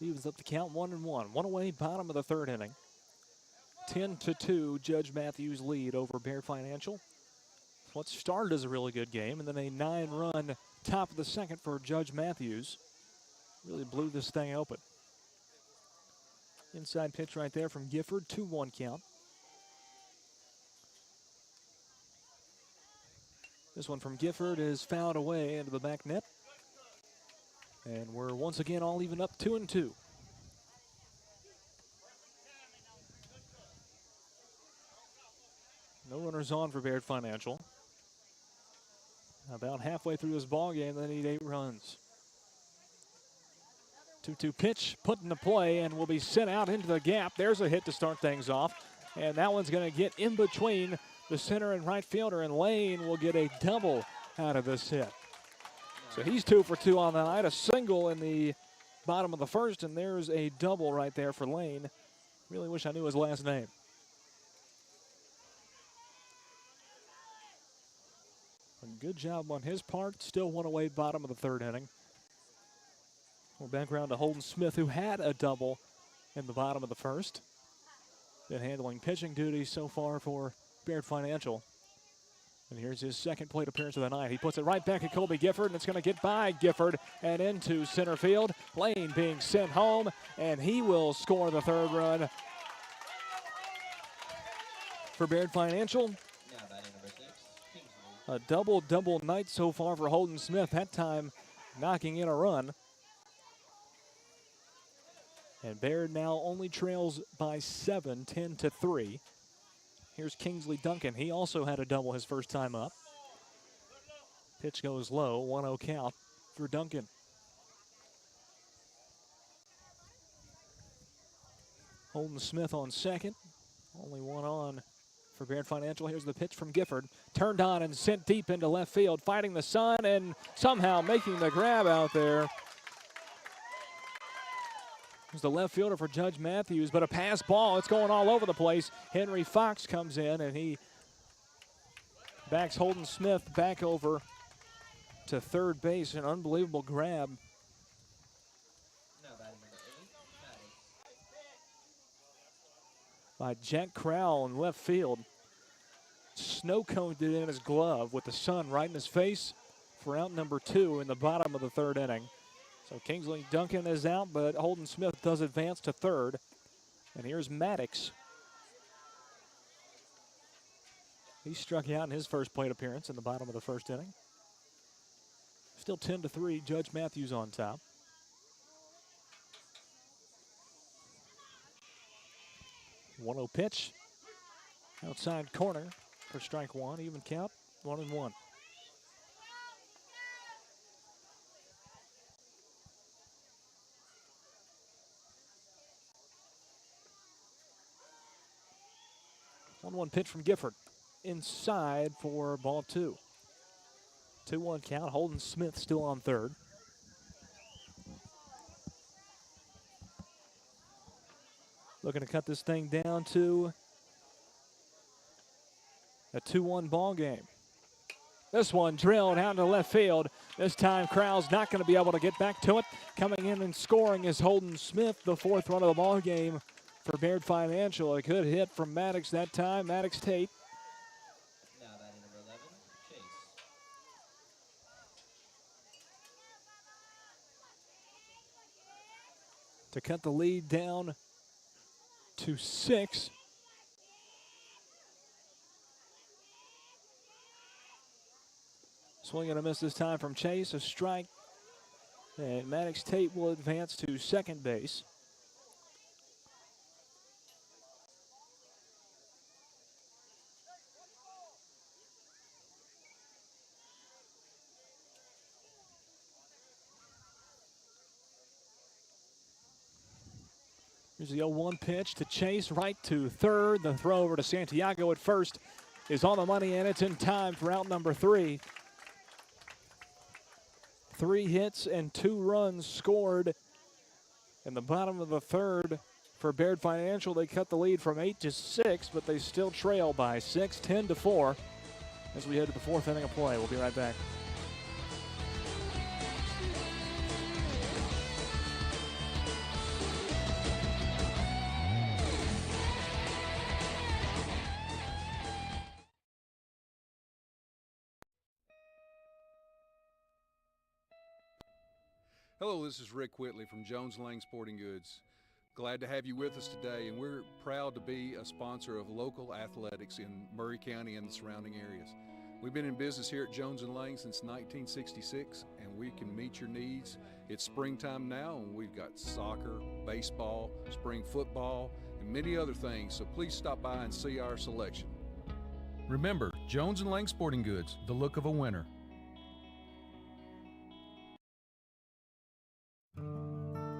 He was up to count 1-1. One away, bottom of the third inning. 10-2, Judge Matthews lead over Baird Financial. What started as a really good game, and then a 9-run top of the second for Judge Matthews. Really blew this thing open. Inside pitch right there from Gifford, 2-1 count. This one from Gifford is fouled away into the back net. And we're once again all even up 2-2. No runners on for Baird Financial. About halfway through this ball game, they need 8 runs. 2-2 pitch put into play and will be sent out into the gap. There's a hit to start things off. And that one's going to get in between the center and right fielder, and Lane will get a double out of this hit. So he's 2 for 2 on the night, a single in the bottom of the first, and there's a double right there for Lane. Really wish I knew his last name. A good job on his part. Still one away, bottom of the third inning. We're back around to Holden Smith, who had a double in the bottom of the first. Been handling pitching duties so far for Baird Financial. And here's his second plate appearance of the night. He puts it right back at Colby Gifford, and it's going to get by Gifford and into center field. Lane being sent home, and he will score the third run for Baird Financial. Now batting number 6, Kingsley. A double night so far for Holden Smith, that time knocking in a run. And Baird now only trails by 7, 10-3. Here's Kingsley Duncan. He also had a double his first time up. Pitch goes low, 1-0 count for Duncan. Holden Smith on second. Only one on for Baird Financial. Here's the pitch from Gifford. Turned on and sent deep into left field, fighting the sun and somehow making the grab out there. It's the left fielder for Judge Matthews, but a pass ball. It's going all over the place. Henry Fox comes in, and he backs Holden Smith back over to third base. An unbelievable grab. Now batting number 8, Maddox. By Jack Crowell in left field. Snow coned it in his glove with the sun right in his face for out number 2 in the bottom of the third inning. So Kingsley Duncan is out, but Holden Smith does advance to third. And here's Maddox. He struck out in his first plate appearance in the bottom of the first inning. Still 10-3, Judge Matthews on top. 1-0 pitch. Outside corner for strike one, even count, 1-1. One pitch from Gifford. Inside for ball 2. 2-1 count. Holden Smith still on third. Looking to cut this thing down to a 2-1 ball game. This one drilled out to left field. This time Crowell's not going to be able to get back to it. Coming in and scoring is Holden Smith, the fourth run of the ball game for Baird Financial. A good hit from Maddox that time. Maddox Tate. Now batting number 11, Chase. To cut the lead down to 6. Swing and a miss this time from Chase. A strike. And Maddox Tate will advance to second base. Here's the 0-1 pitch to Chase, right to third. The throw over to Santiago at first is on the money, and it's in time for out number 3. 3 hits and 2 runs scored in the bottom of the third for Baird Financial. They cut the lead from 8 to 6, but they still trail by 6, 10-4 as we head to the 4th inning of play. We'll be right back. Hello, this is Rick Whitley from Jones Lang Sporting Goods. Glad to have you with us today, and we're proud to be a sponsor of local athletics in Murray County and the surrounding areas. We've been in business here at Jones & Lang since 1966, and we can meet your needs. It's springtime now, and we've got soccer, baseball, spring football, and many other things, so please stop by and see our selection. Remember, Jones & Lang Sporting Goods, the look of a winner.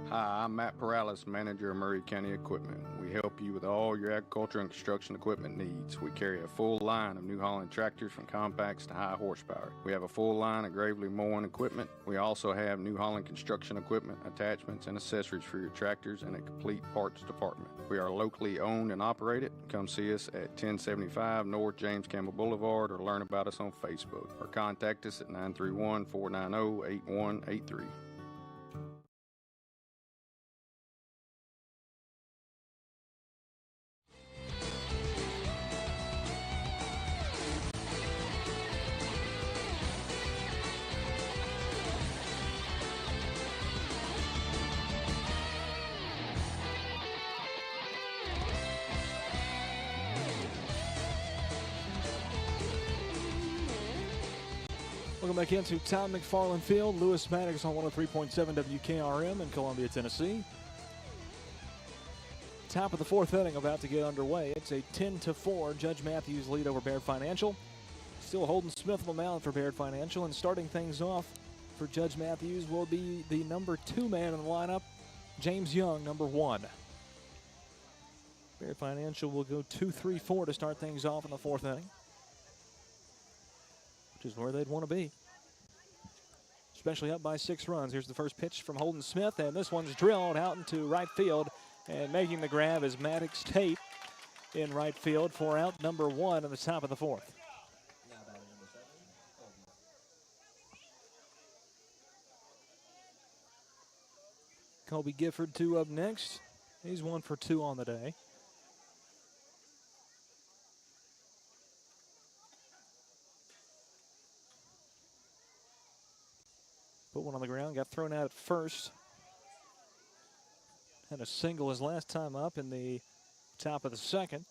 Hi, I'm Matt Perales, manager of Murray County Equipment. We help you with all your agriculture and construction equipment needs. We carry a full line of New Holland tractors from compacts to high horsepower. We have a full line of Gravely mowing equipment. We also have New Holland construction equipment, attachments, and accessories for your tractors and a complete parts department. We are locally owned and operated. Come see us at 1075 North James Campbell Boulevard or learn about us on Facebook or contact us at 931-490-8183. Welcome back into Tom McFarland Field. Lewis Maddox on 103.7 WKRM in Columbia, Tennessee. Top of the 4th inning about to get underway. It's a 10-4 Judge Matthews lead over Baird Financial. Still Holden Smith on the mound for Baird Financial, and starting things off for Judge Matthews will be the number 2 man in the lineup, James Young, number 1. Baird Financial will go 2-3-4 to start things off in the 4th inning, which is where they'd want to be, especially up by 6 runs. Here's the first pitch from Holden Smith, and this one's drilled out into right field, and making the grab is Maddox Tate in right field for out number 1 in the top of the 4th. Now batting number 7, Colby. Colby Gifford 2 up next. He's 1 for 2 on the day. Put one on the ground, got thrown out at first. Had a single his last time up in the top of the 2nd.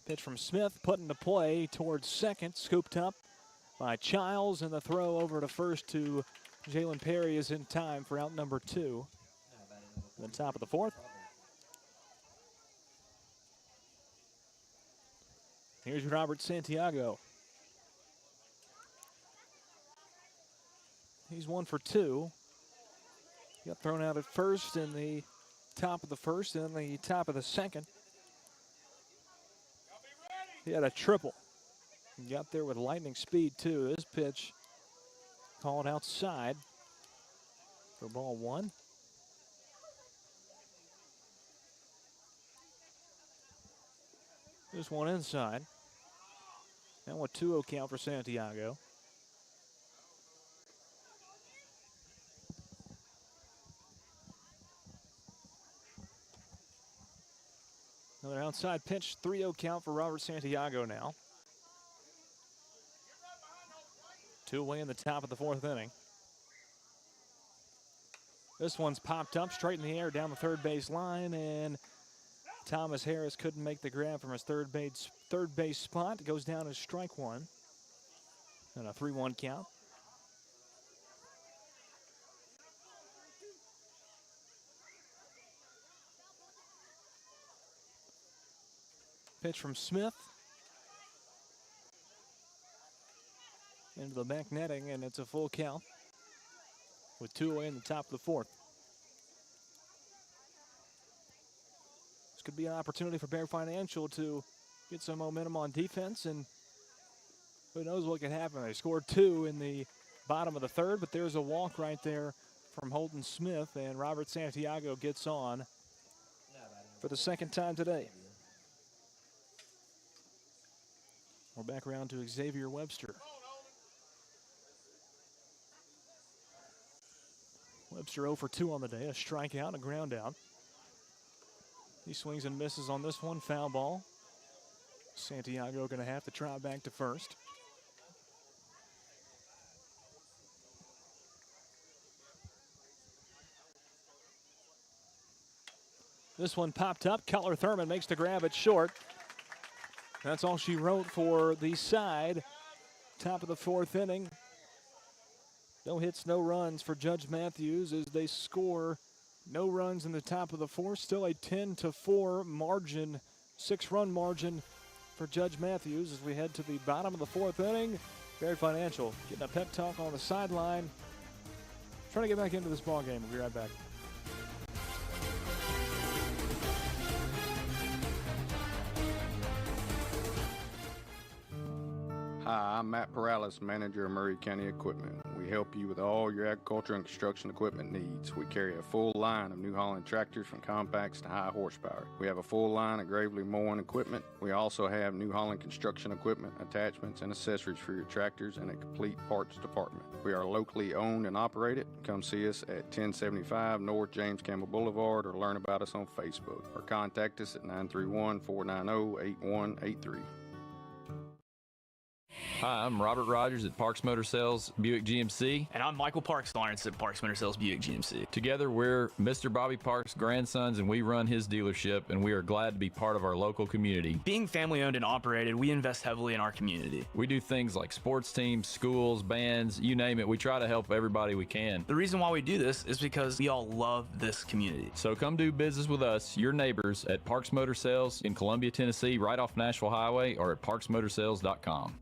Pitch from Smith, put into play towards second, scooped up by Childs, and the throw over to first to Jalen Perry is in time for out number 2. In the top of the 4th. Here's Robert Santiago. He's 1 for 2. Got thrown out at first in the top of the 1st and the top of the 2nd. He had a triple Got there with lightning speed, too. This pitch called outside for ball one. This one inside. Now a 2-0 count for Santiago. Another outside pitch, 3-0 count for Robert Santiago now. 2 away in the top of the fourth inning. This one's popped up straight in the air down the third base line, and Thomas Harris couldn't make the grab from his third base spot. It goes down as strike one. And a 3-1 count. Pitch from Smith. Into the back netting, and it's a full count with 2 away in the top of the fourth. This could be an opportunity for Baird Financial to get some momentum on defense, and who knows what can happen. They scored 2 in the bottom of the third, but there's a walk right there from Holden Smith, and Robert Santiago gets on for the second time today. We're back around to Xavier Webster. Webster 0 for 2 on the day, a strikeout, a ground out. He swings and misses on this one, foul ball. Santiago going to have to try back to first. This one popped up. Cutler Thurman makes the grab at short. That's all she wrote for the side. Top of the fourth inning. No hits, no runs for Judge Matthews as they score no runs in the top of the fourth. Still a 10-4 margin, 6-run margin for Judge Matthews as we head to the bottom of the fourth inning. Baird Financial getting a pep talk on the sideline. Trying to get back into this ball game. We'll be right back. Hi, I'm Matt Perales, manager of Murray County Equipment. We help you with all your agriculture and construction equipment needs. We carry a full line of New Holland tractors from compacts to high horsepower. We have a full line of Gravely mowing equipment. We also have New Holland construction equipment, attachments, and accessories for your tractors and a complete parts department. We are locally owned and operated. Come see us at 1075 North James Campbell Boulevard or learn about us on Facebook or contact us at 931-490-8183. Hi, I'm Robert Rogers at Parks Motor Sales Buick GMC. And I'm Michael Parks Lawrence at Parks Motor Sales Buick GMC. Together, we're Mr. Bobby Parks' grandsons, and we run his dealership, and we are glad to be part of our local community. Being family owned and operated, we invest heavily in our community. We do things like sports teams, schools, bands, you name it. We try to help everybody we can. The reason why we do this is because we all love this community. So come do business with us, your neighbors, at Parks Motor Sales in Columbia, Tennessee, right off Nashville Highway, or at parksmotorsales.com.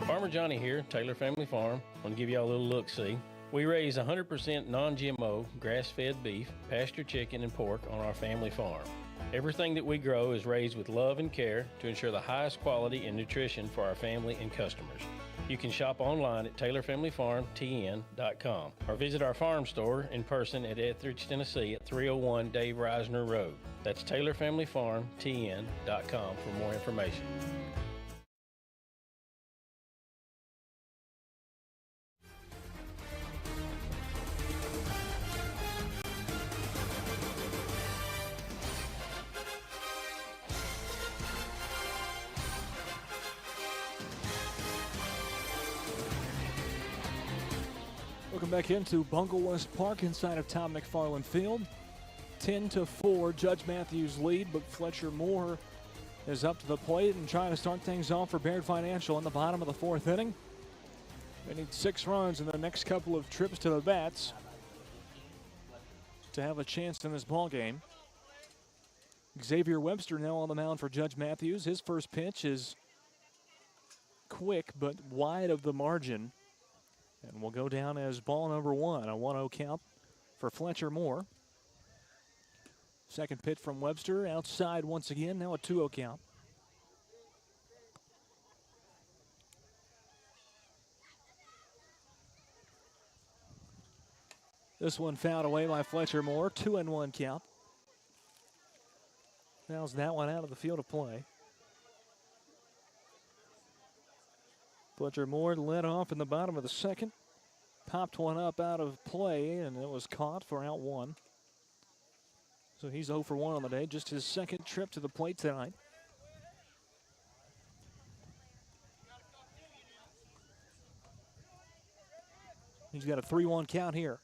Farmer Johnny here, Taylor Family Farm. I want to give y'all a little look-see. We raise 100% non-GMO, grass-fed beef, pasture chicken, and pork on our family farm. Everything that we grow is raised with love and care to ensure the highest quality and nutrition for our family and customers. You can shop online at TaylorFamilyFarmTN.com or visit our farm store in person at Etheridge, Tennessee at 301 Dave Reisner Road. That's TaylorFamilyFarmTN.com for more information. Welcome back into Bungle West Park inside of Tom McFarland Field. 10-4, Judge Matthews lead, but Fletcher Moore is up to the plate and trying to start things off for Baird Financial in the bottom of the fourth inning. They need 6 runs in the next couple of trips to the bats to have a chance in this ball game. Xavier Webster now on the mound for Judge Matthews. His first pitch is quick but wide of the margin. And will go down as ball number 1, a 1-0 count for Fletcher Moore. Second pitch from Webster, outside once again, now a 2-0 count. This one fouled away by Fletcher Moore. 2-1 count. Fouls that one out of the field of play. Fletcher Moore led off in the bottom of the second. Popped one up out of play, and it was caught for out one. So he's 0 for 1 on the day, just his second trip to the plate tonight. He's got a 3-1 count here.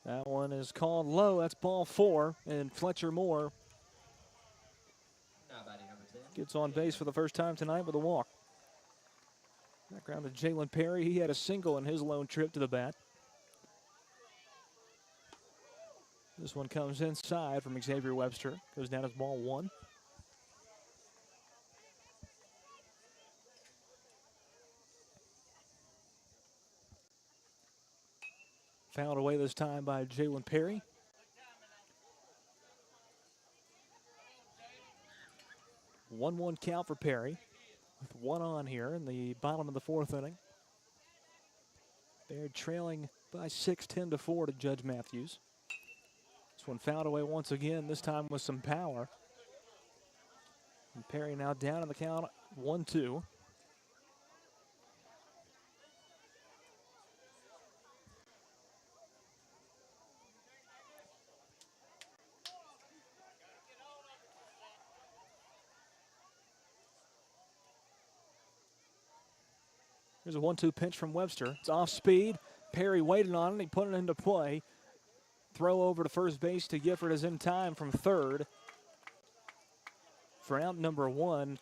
That one is called low. That's ball 4, and Fletcher Moore gets on base for the first time tonight with a walk. Background to Jalen Perry. He had a single in his lone trip to the bat. This one comes inside from Xavier Webster. Goes down as ball 1. Fouled away this time by Jalen Perry. One 1 count for Perry, with one on here in the bottom of the 4th inning. Baird trailing by 6, 10-4 to Judge Matthews. This one fouled away once again, this time with some power. And Perry now down in the count, 1-2. Here's a 1-2 pitch from Webster. It's off speed. Perry waited on it. He put it into play. Throw over to first base to Gifford is in time from third. For out number 1,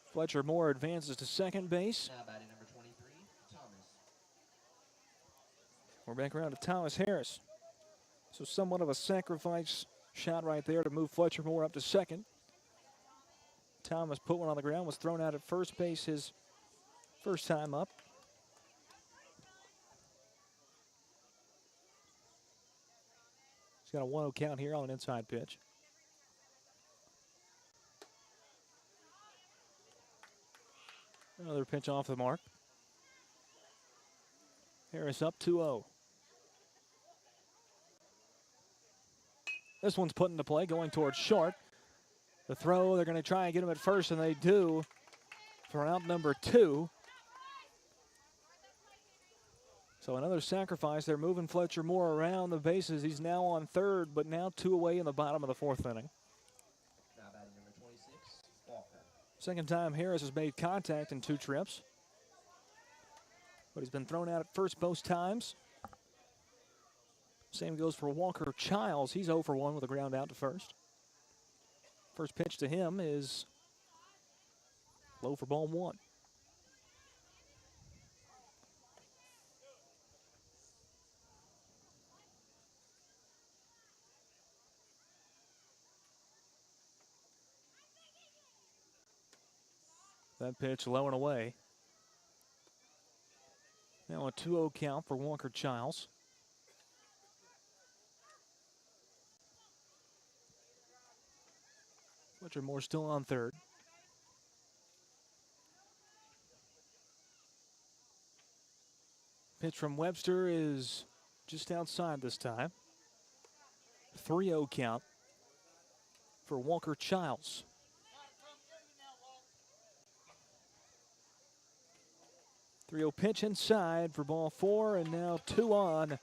Fletcher Moore advances to second base. Now batting number 23, Thomas. We're back around to Thomas Harris. So somewhat of a sacrifice shot right there to move Fletcher Moore up to second. Thomas put one on the ground, was thrown out at first base his first time up. He's got a 1-0 count here on an inside pitch. Another pitch off the mark. Harris up 2-0. This one's put into play, going towards short. The throw, they're going to try and get him at first, and they do for out number 2. So another sacrifice. They're moving Fletcher Moore around the bases. He's now on third, but now 2 away in the bottom of the 4th inning. Now batting number 26, Walker. Second time Harris has made contact in 2 trips. But he's been thrown out at first both times. Same goes for Walker Childs. He's 0 for 1 with a ground out to first. First pitch to him is low for ball 1. That pitch low and away. Now a 2-0 count for Walker Childs. Fletcher Moore still on third. Pitch from Webster is just outside this time. 3-0 count for Walker Childs. Pitch inside for ball 4, and now 2 on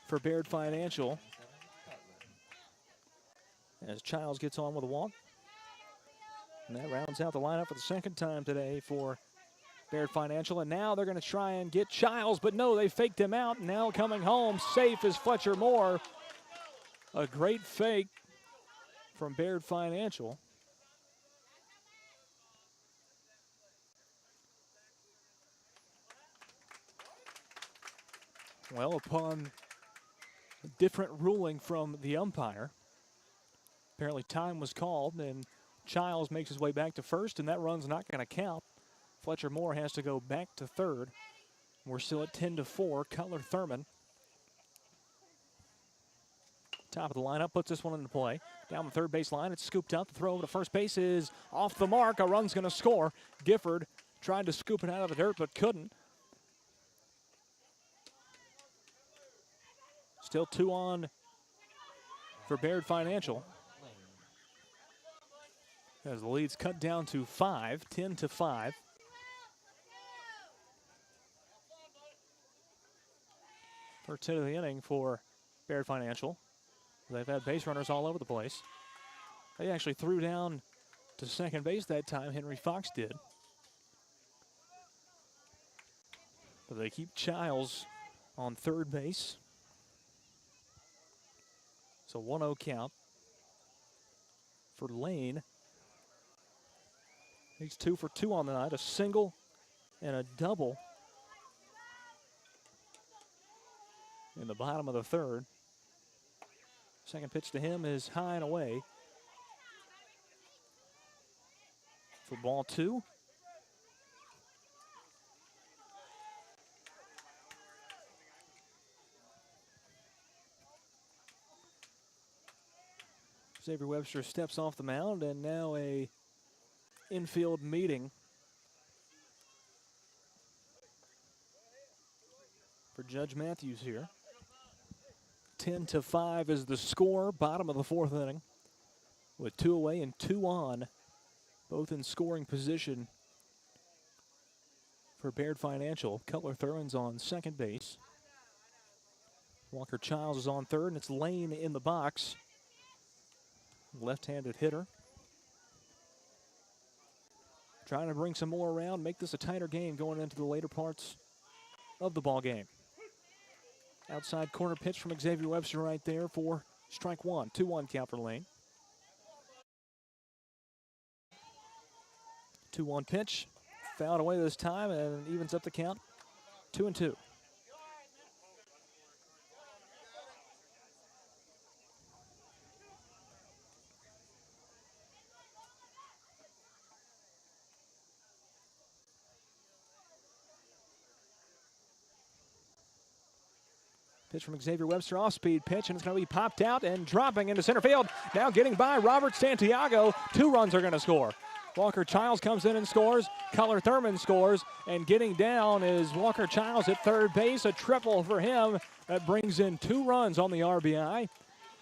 for Baird Financial. As Childs gets on with a walk. And that rounds out the lineup for the second time today for Baird Financial. And now they're going to try and get Childs, but no, they faked him out. Now coming home safe is Fletcher Moore. A great fake from Baird Financial. Well, upon a different ruling from the umpire, apparently time was called, and Childs makes his way back to first, and that run's not going to count. Fletcher Moore has to go back to third. We're still at 10-4. Cutler Thurman, top of the lineup, puts this one into play. Down the third base line, it's scooped up. The throw over to first base is off the mark. A run's going to score. Gifford tried to scoop it out of the dirt, but couldn't. Still 2 on for Baird Financial. As the lead's cut down to 5, 10-5. First hit of the inning for Baird Financial. They've had base runners all over the place. They actually threw down to second base that time, Henry Fox did. But they keep Childs on third base. So 1-0 count for Lane. He's 2 for 2 on the night, a single and a double in the bottom of the third. Second pitch to him is high and away for ball 2. Xavier Webster steps off the mound, and now a infield meeting for Judge Matthews here. 10-5 is the score, bottom of the fourth inning, with 2 away and 2 on, both in scoring position for Baird Financial. Cutler Thurin's on second base. Walker Childs is on third, and it's Lane in the box. Left-handed hitter. Trying to bring some more around, make this a tighter game going into the later parts of the ball game. Outside corner pitch from Xavier Webster right there for strike 1. 2-1 count for Lane. 2-1 pitch. Fouled away this time and evens up the count. 2-2. Pitch from Xavier Webster, off-speed pitch, and it's going to be popped out and dropping into center field. Now getting by Robert Santiago. 2 runs are going to score. Walker Childs comes in and scores. Cutler Thurman scores, and getting down is Walker Childs at third base. A triple for him that brings in 2 runs on the RBI,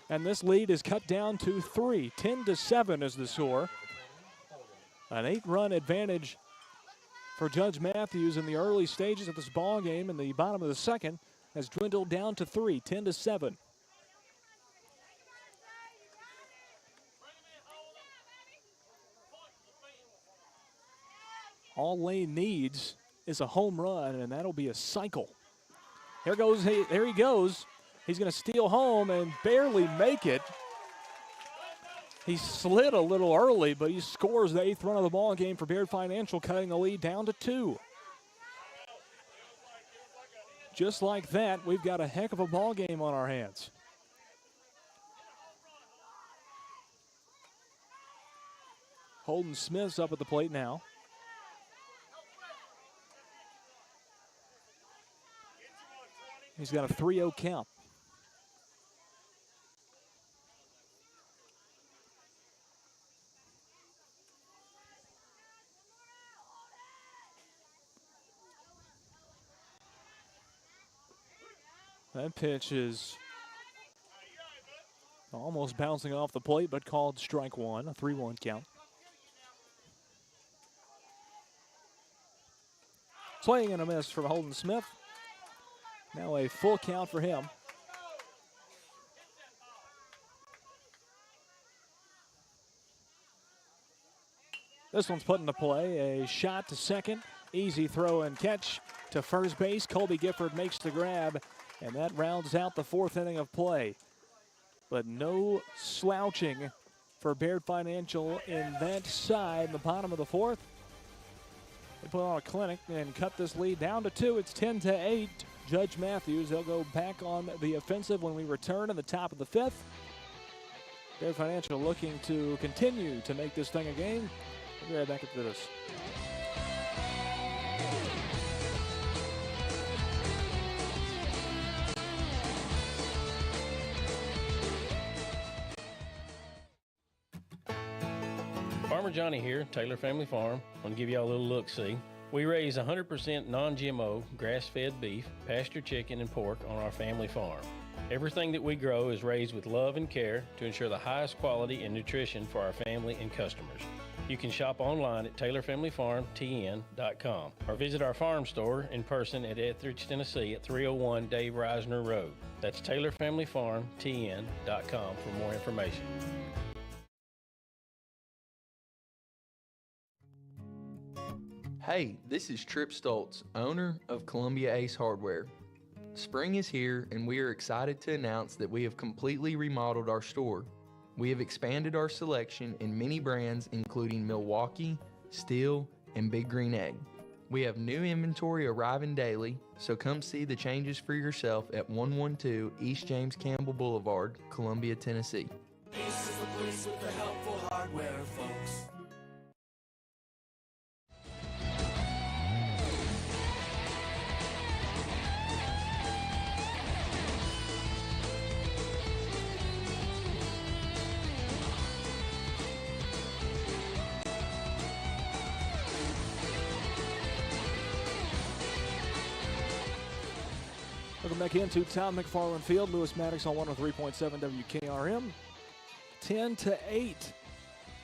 and this lead is cut down to 3. 10-7 is the score. An 8-run advantage for Judge Matthews in the early stages of this ball game. In the bottom of the second, has dwindled down to 3, 10-7. All Lane needs is a home run, and that'll be a cycle. There he goes. He's going to steal home and barely make it. He slid a little early, but he scores the 8th run of the ball game for Baird Financial, cutting the lead down to 2. Just like that, we've got a heck of a ball game on our hands. Holden Smith's up at the plate now. He's got a 3-0 count. That pitch is almost bouncing off the plate, but called strike 1, a 3-1 count. Swing and a miss from Holden Smith. Now a full count for him. This one's put into play. A shot to second. Easy throw and catch to first base. Colby Gifford makes the grab, and that rounds out the 4th inning of play. But no slouching for Baird Financial in that side in the bottom of the 4th. They put on a clinic and cut this lead down to 2. It's 10-8. Judge Matthews, they'll go back on the offensive when we return in the top of the 5th. Baird Financial looking to continue to make this thing a game. We'll be right back after this. Farmer Johnny here, Taylor Family Farm. Want to give y'all a little look-see. We raise 100% non-GMO, grass-fed beef, pasture chicken, and pork on our family farm. Everything that we grow is raised with love and care to ensure the highest quality and nutrition for our family and customers. You can shop online at TaylorFamilyFarmTN.com or visit our farm store in person at Etheridge, Tennessee at 301 Dave Reisner Road. That's TaylorFamilyFarmTN.com for more information. Hey, this is Trip Stoltz, owner of Columbia Ace Hardware. Spring is here and we are excited to announce that we have completely remodeled our store. We have expanded our selection in many brands including Milwaukee, Steel, and Big Green Egg. We have new inventory arriving daily, so come see the changes for yourself at 112 East James Campbell Boulevard, Columbia, Tennessee. Ace is the place with the helpful hardware, folks. Welcome back into Tom McFarland Field. Lewis Maddox on 103.7 WKRM. 10-8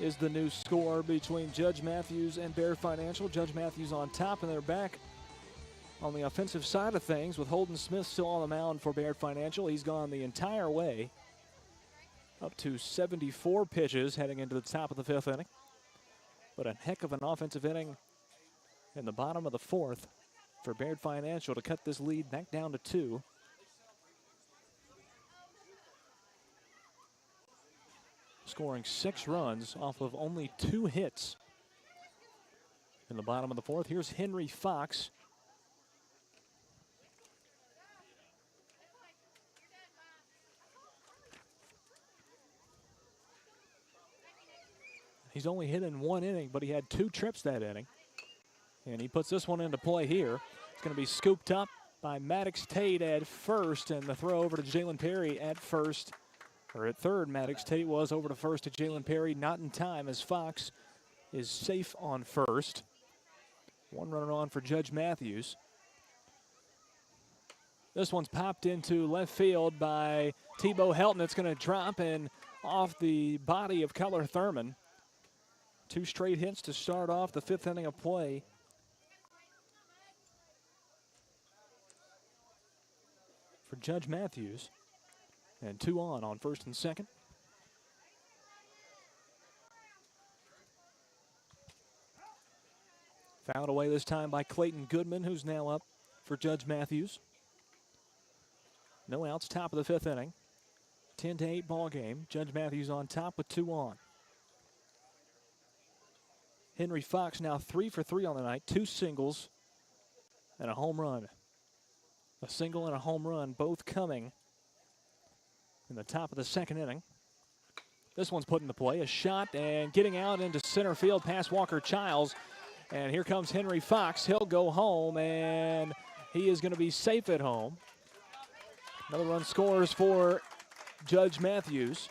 is the new score between Judge Matthews and Baird Financial. Judge Matthews on top, and they're back on the offensive side of things with Holden Smith still on the mound for Baird Financial. He's gone the entire way, up to 74 pitches heading into the top of the fifth inning. But a heck of an offensive inning in the bottom of the fourth for Baird Financial to cut this lead back down to 2. Scoring 6 runs off of only 2 hits in the bottom of the fourth. Here's Henry Fox. He's only hit in 1 inning, but he had 2 trips that inning. And he puts this one into play here. It's going to be scooped up by Maddox Tate at first, and the throw over to Jalen Perry at first, or at third. Maddox Tate was over to first to Jalen Perry, not in time as Fox is safe on first. 1 runner on for Judge Matthews. This one's popped into left field by Tebow Helton. It's going to drop and off the body of Keller Thurman. 2 straight hits to start off the 5th inning of play. For Judge Matthews, and 2 on first and second. Fouled away this time by Clayton Goodman, who's now up for Judge Matthews. No outs, top of the 5th inning. 10-8 ball game. Judge Matthews on top with 2 on. Henry Fox now 3 for 3 on the night, 2 singles and a home run. A single and a home run, both coming in the top of the 2nd inning. This one's put into play, a shot, and getting out into center field past Walker Childs. And here comes Henry Fox. He'll go home, and he is going to be safe at home. Another run scores for Judge Matthews.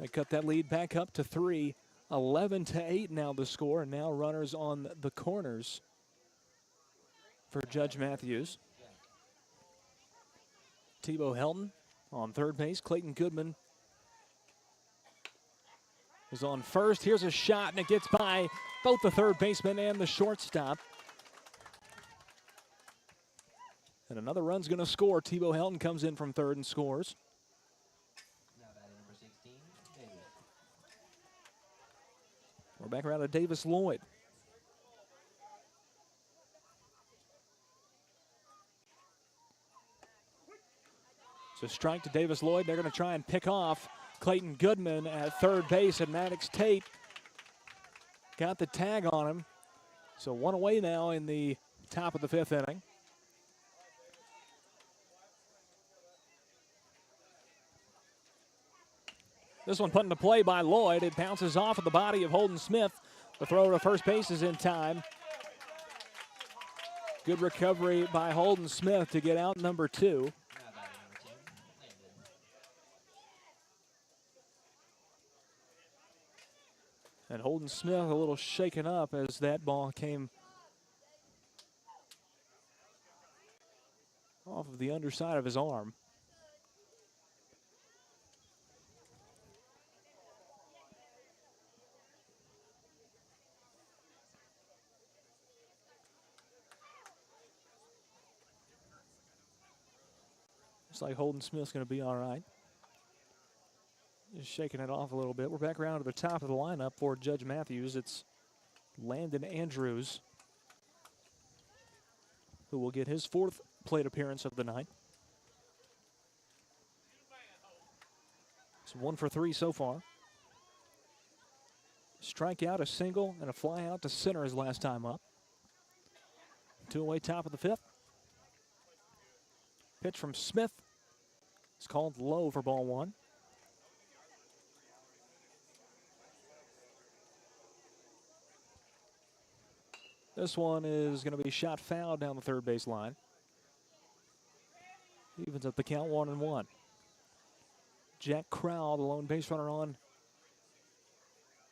They cut that lead back up to 3. 11-8 now the score, and now runners on the corners for Judge Matthews. Tebow Helton on third base. Clayton Goodman is on first. Here's a shot, and it gets by both the third baseman and the shortstop. And another run's going to score. Tebow Helton comes in from third and scores. Now batting number 16, Davis. We're back around to Davis Lloyd. So strike to Davis Lloyd. They're going to try and pick off Clayton Goodman at third base, and Maddox Tate got the tag on him. So 1 away now in the top of the 5th inning. This one put into play by Lloyd. It bounces off of the body of Holden Smith. The throw to first base is in time. Good recovery by Holden Smith to get out number 2. And Holden Smith a little shaken up as that ball came off of the underside of his arm. Looks like Holden Smith's going to be all right. Just shaking it off a little bit. We're back around to the top of the lineup for Judge Matthews. It's Landon Andrews, who will get his 4th plate appearance of the night. It's 1 for 3 so far. Strikeout, a single, and a fly out to center his last time up. 2 away, top of the 5th. Pitch from Smith. It's called low for ball 1. This one is going to be shot foul down the third base line. Evens up the count 1-1. Jack Crowell, the lone base runner on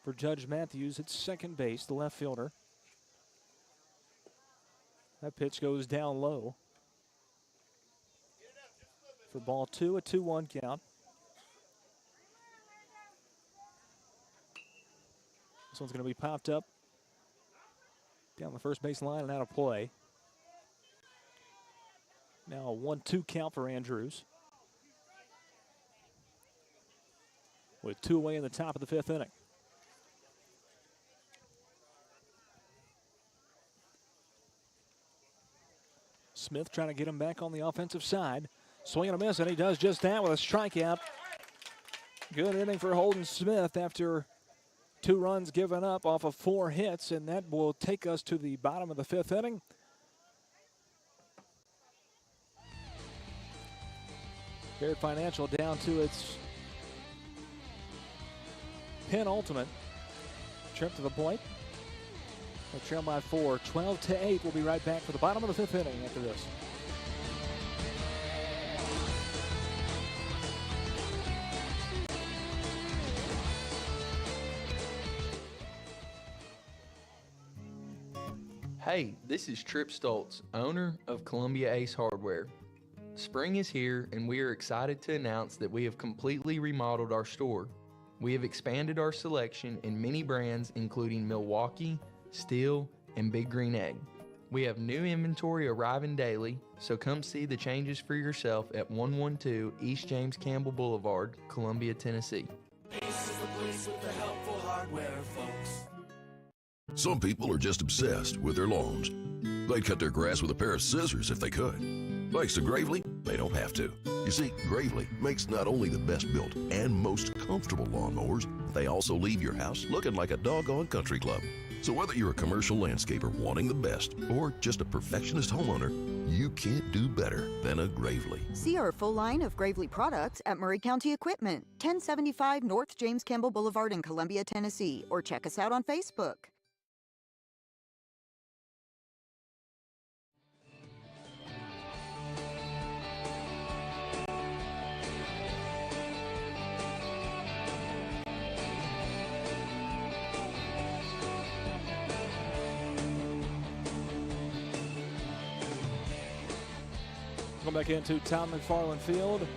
for Judge Matthews at second base, the left fielder. That pitch goes down low. For ball 2, a 2-1 count. This one's going to be popped up down the first base line and out of play. Now a 1-2 count for Andrews. With 2 away in the top of the 5th inning. Smith trying to get him back on the offensive side. Swing and a miss, and he does just that with a strikeout. Good inning for Holden Smith after 2 runs given up off of 4 hits, and that will take us to the bottom of the 5th inning. Baird Financial down to its penultimate trip to the plate. They trail by 4, 12-8. We'll be right back for the bottom of the 5th inning after this. Hey, this is Trip Stoltz, owner of Columbia Ace Hardware. Spring is here, and we are excited to announce that we have completely remodeled our store. We have expanded our selection in many brands, including Milwaukee, Steel, and Big Green Egg. We have new inventory arriving daily, so come see the changes for yourself at 112 East James Campbell Boulevard, Columbia, Tennessee. Ace is the place with the helpful hardware, folks. Some people are just obsessed with their lawns. They'd cut their grass with a pair of scissors if they could. Thanks to Gravely, they don't have to. You see, Gravely makes not only the best built and most comfortable lawnmowers, they also leave your house looking like a doggone country club. So whether you're a commercial landscaper wanting the best or just a perfectionist homeowner, you can't do better than a Gravely. See our full line of Gravely products at Murray County Equipment, 1075 North James Campbell Boulevard in Columbia, Tennessee, or check us out on Facebook. Come back into Tom McFarland Field.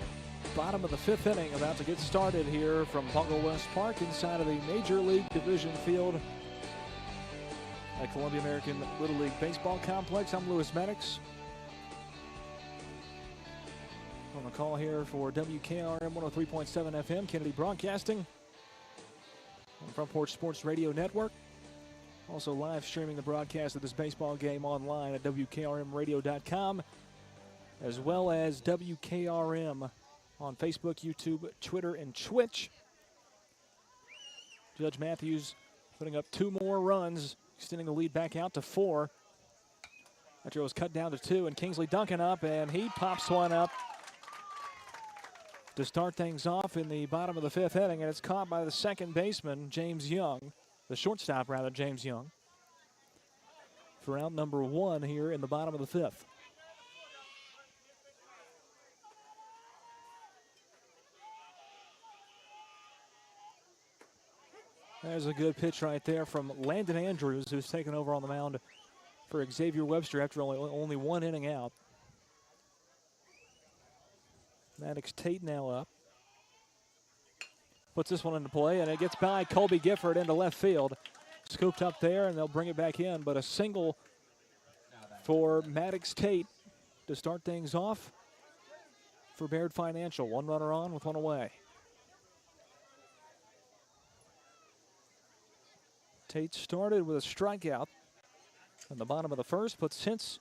Bottom of the 5th inning about to get started here from Bungle West Park inside of the Major League Division field at Columbia American Little League Baseball Complex. I'm Lewis Maddox. On the call here for WKRM 103.7 FM, Kennedy Broadcasting, on Front Porch Sports Radio Network. Also live streaming the broadcast of this baseball game online at WKRMradio.com. as well as WKRM on Facebook, YouTube, Twitter, and Twitch. Judge Matthews putting up 2 more runs, extending the lead back out to 4. After it was cut down to 2, and Kingsley Duncan up, and he pops one up to start things off in the bottom of the 5th inning, and it's caught by the second baseman, James Young, the shortstop, rather, James Young, for out number 1 here in the bottom of the 5th. There's a good pitch right there from Landon Andrews, who's taken over on the mound for Xavier Webster after only 1 inning out. Maddox Tate now up. Puts this one into play, and it gets by Colby Gifford into left field. Scooped up there, and they'll bring it back in, but a single for Maddox Tate to start things off for Baird Financial. One runner on with one away. Tate started with a strikeout on the bottom of the first, but since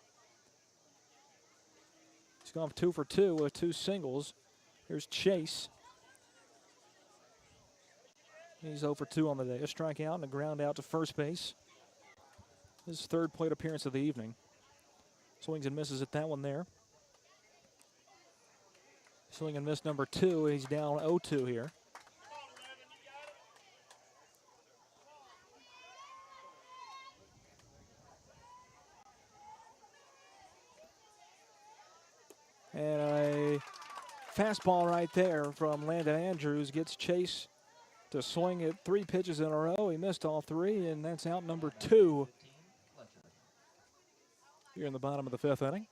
he's gone 2 for 2 with 2 singles. Here's Chase. He's 0 for 2 on the day. A strikeout and a ground out to first base. His 3rd plate appearance of the evening. Swings and misses at that one there. Swing and miss number 2. He's down 0-2 here. And a fastball right there from Landon Andrews gets Chase to swing at 3 pitches in a row. He missed all 3, and that's out number 2 here in the bottom of the 5th inning.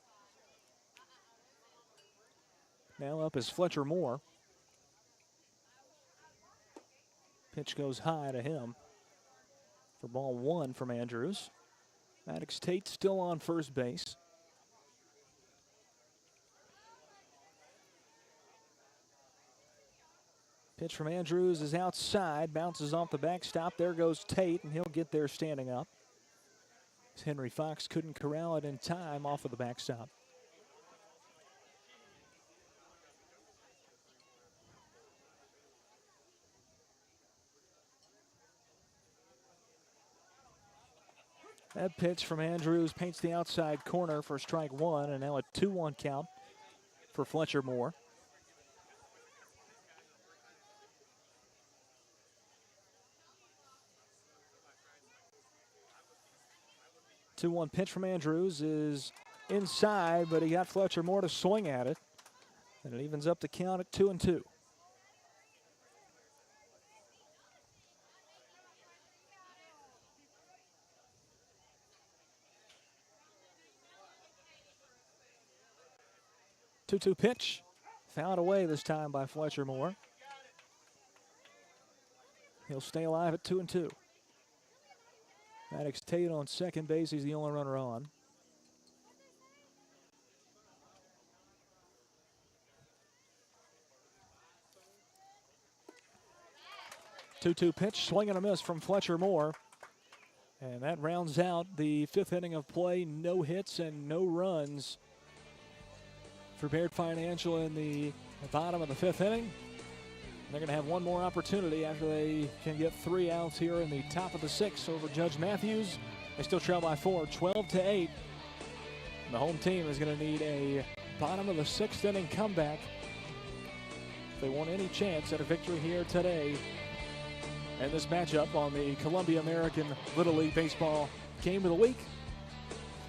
Now up is Fletcher Moore. Pitch goes high to him for ball 1 from Andrews. Maddox Tate still on first base. Pitch from Andrews is outside, bounces off the backstop. There goes Tate, and he'll get there standing up. Henry Fox couldn't corral it in time off of the backstop. That pitch from Andrews paints the outside corner for strike 1, and now a 2-1 count for Fletcher Moore. The 2-1 pitch from Andrews is inside, but he got Fletcher Moore to swing at it. And it evens up the count at 2-2. Two-two pitch. Fouled away this time by Fletcher Moore. He'll stay alive at 2-2. Maddox Tate on second base. He's the only runner on. Two-two pitch, swing and a miss from Fletcher Moore. And that rounds out the 5th inning of play. No hits and no runs for Baird Financial in the bottom of the 5th inning. They're going to have one more opportunity after they can get 3 outs here in the top of the 6th over Judge Matthews. They still trail by 4, 12-8. The home team is going to need a bottom of the 6th inning comeback if they want any chance at a victory here today. And this matchup on the Columbia American Little League Baseball Game of the Week.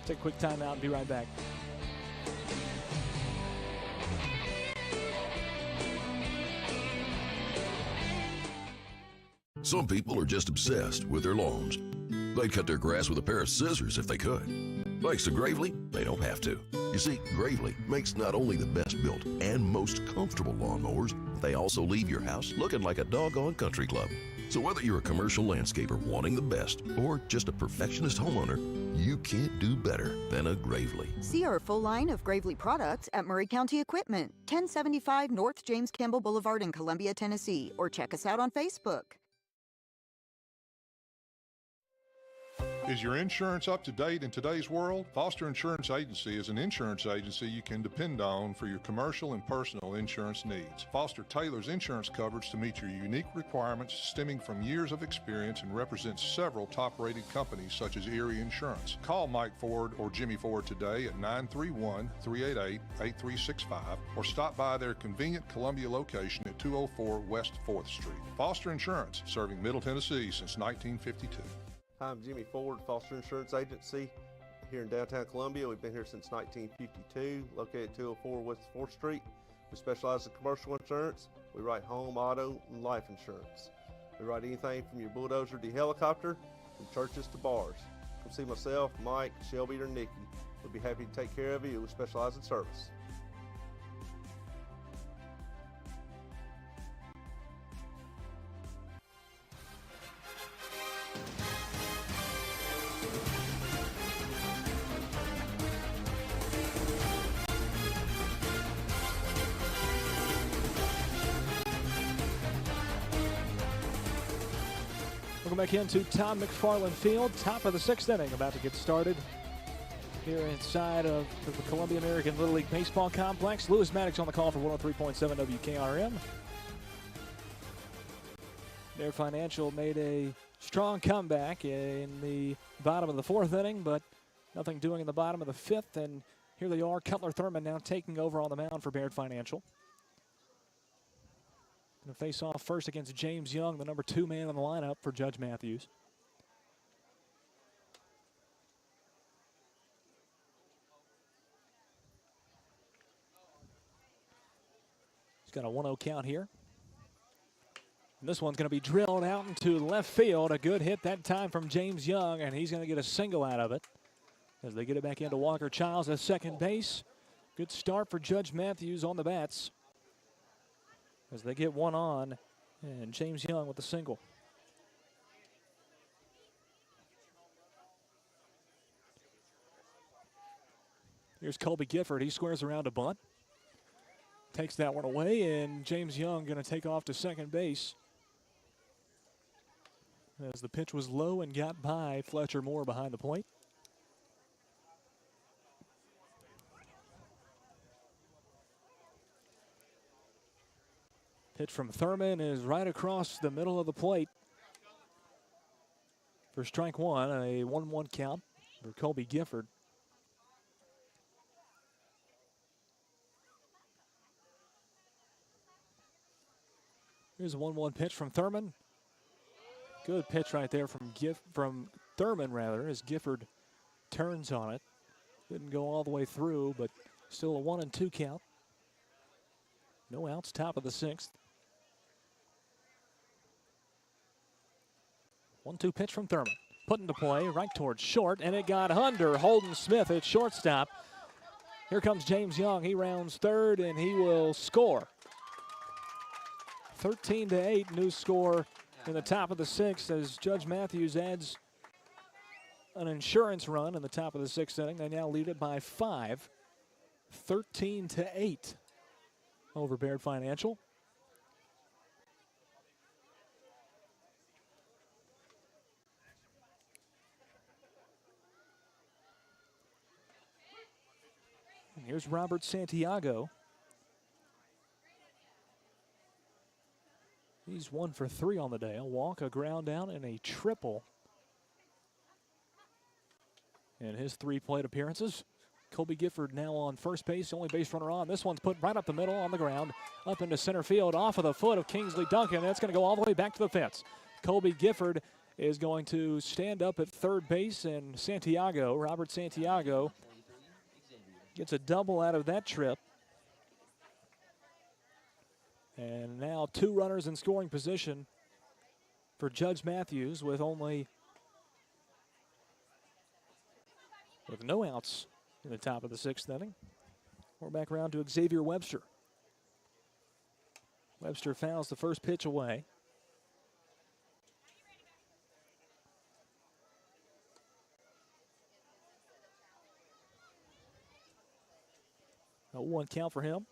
Take a quick timeout and be right back. Some people are just obsessed with their lawns. They'd cut their grass with a pair of scissors if they could. Thanks to Gravely, they don't have to. You see, Gravely makes not only the best built and most comfortable lawnmowers, they also leave your house looking like a doggone country club. So whether you're a commercial landscaper wanting the best or just a perfectionist homeowner, you can't do better than a Gravely. See our full line of Gravely products at Murray County Equipment, 1075 North James Campbell Boulevard in Columbia, Tennessee, or check us out on Facebook. Is your insurance up to date in today's world? Foster Insurance Agency is an insurance agency you can depend on for your commercial and personal insurance needs. Foster tailors insurance coverage to meet your unique requirements stemming from years of experience and represents several top-rated companies such as Erie Insurance. Call Mike Ford or Jimmy Ford today at 931-388-8365 or stop by their convenient Columbia location at 204 West 4th Street. Foster Insurance, serving Middle Tennessee since 1952. Hi, I'm Jimmy Ford, Foster Insurance Agency here in downtown Columbia. We've been here since 1952, located at 204 West 4th Street. We specialize in commercial insurance. We write home, auto, and life insurance. We write anything from your bulldozer to your helicopter, from churches to bars. Come see myself, Mike, Shelby, or Nikki. We'll be happy to take care of you. We specialize in service. Welcome back into Tom McFarland Field. Top of the 6th inning about to get started here inside of the Columbia American Little League Baseball Complex. Lewis Maddox on the call for 103.7 WKRM. Baird Financial made a strong comeback in the bottom of the 4th inning, but nothing doing in the bottom of the 5th. And here they are, Cutler Thurman now taking over on the mound for Baird Financial. Going to face off first against James Young, the number 2 man in the lineup for Judge Matthews. He's got a 1-0 count here. And this one's going to be drilled out into left field. A good hit that time from James Young, and he's going to get a single out of it as they get it back into Walker Childs at second base. Good start for Judge Matthews on the bats as they get one on, and James Young with the single. Here's Colby Gifford. He squares around a bunt. Takes that one away, and James Young going to take off to second base as the pitch was low and got by Fletcher Moore behind the plate. Pitch from Thurman is right across the middle of the plate for strike one, a 1-1 count for Colby Gifford. Here's a 1-1 pitch from Thurman. Good pitch right there from Thurman, rather, as Gifford turns on it. Didn't go all the way through, but still a 1-2 count. No outs, top of the 6th. 1-2 pitch from Thurman. Put into play right towards short, and it got under Holden Smith at shortstop. Here comes James Young. He rounds third, and he will score. 13-8, new score in the top of the 6th as Judge Matthews adds an insurance run in the top of the 6th inning. They now lead it by 5, 13-8 over Baird Financial. And here's Robert Santiago. He's 1 for 3 on the day. A walk, a ground out, and a triple in his 3 plate appearances. Colby Gifford now on first base, only base runner on. This one's put right up the middle on the ground, up into center field, off of the foot of Kingsley Duncan. That's going to go all the way back to the fence. Colby Gifford is going to stand up at third base, and Santiago, Robert Santiago, gets a double out of that trip. And now 2 runners in scoring position for Judge Matthews with no outs in the top of the 6th inning. We're back around to Xavier Webster. Webster fouls the first pitch away. A 1 count for him.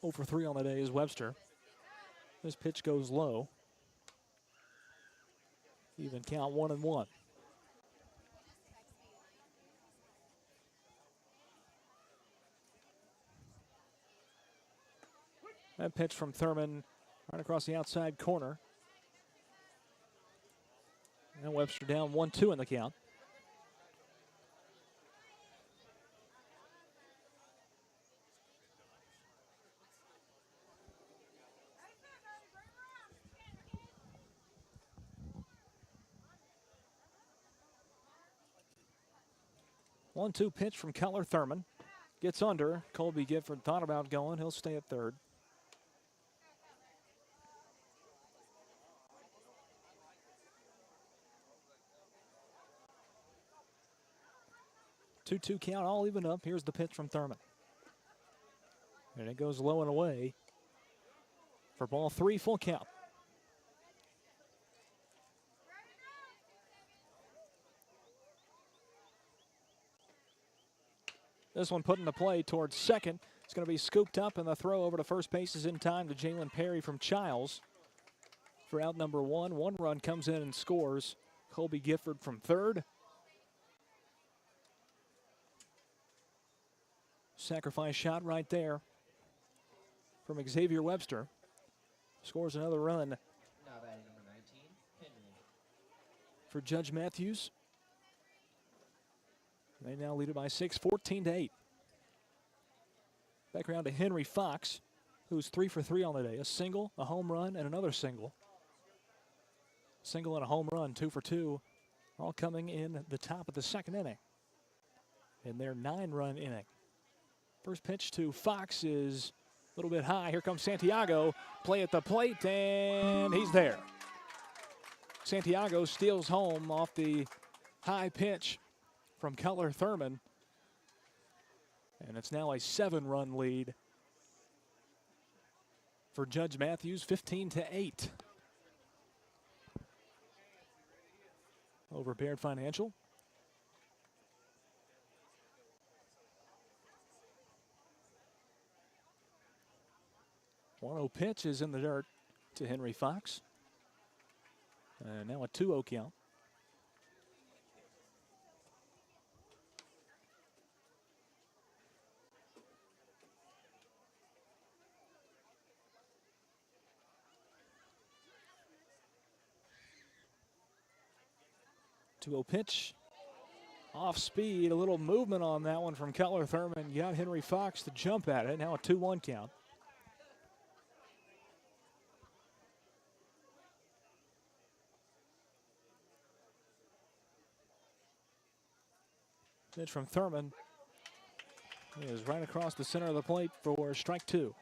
0 for 3 on the day is Webster. This pitch goes low. Even count 1-1. That pitch from Thurman right across the outside corner. Now Webster down 1-2 in the count. One-two pitch from Cutler Thurman. Gets under. Colby Gifford thought about going. He'll stay at third. Two-two count, all even up. Here's the pitch from Thurman. And it goes low and away for ball 3, full count. This one put into play towards second. It's going to be scooped up, and the throw over to first base is in time to Jalen Perry from Childs. for out number one. One run comes in and scores. Colby Gifford from third. Sacrifice shot right there from Xavier Webster. Scores another run Now batting number 19, Henry. for Judge Matthews. They now lead it by 6, 14-8. Back around to Henry Fox, who's 3 for 3 on the day. A single, a home run, and another single. Single and a home run, 2 for 2, all coming in the top of the second inning in their 9-run inning. First pitch to Fox is a little bit high. Here comes Santiago. Play at the plate, and he's there. Santiago steals home off the high pitch from Cutler Thurman. And it's now a 7-run lead for Judge Matthews, 15-8 over Baird Financial. One-0 pitch is in the dirt to Henry Fox. And now a 2-0 count. Pitch, off speed, a little movement on that one from Cutler Thurman. Got Henry Fox to jump at it. Now a 2-1 count. Pitch from Thurman is right across the center of the plate for strike 2.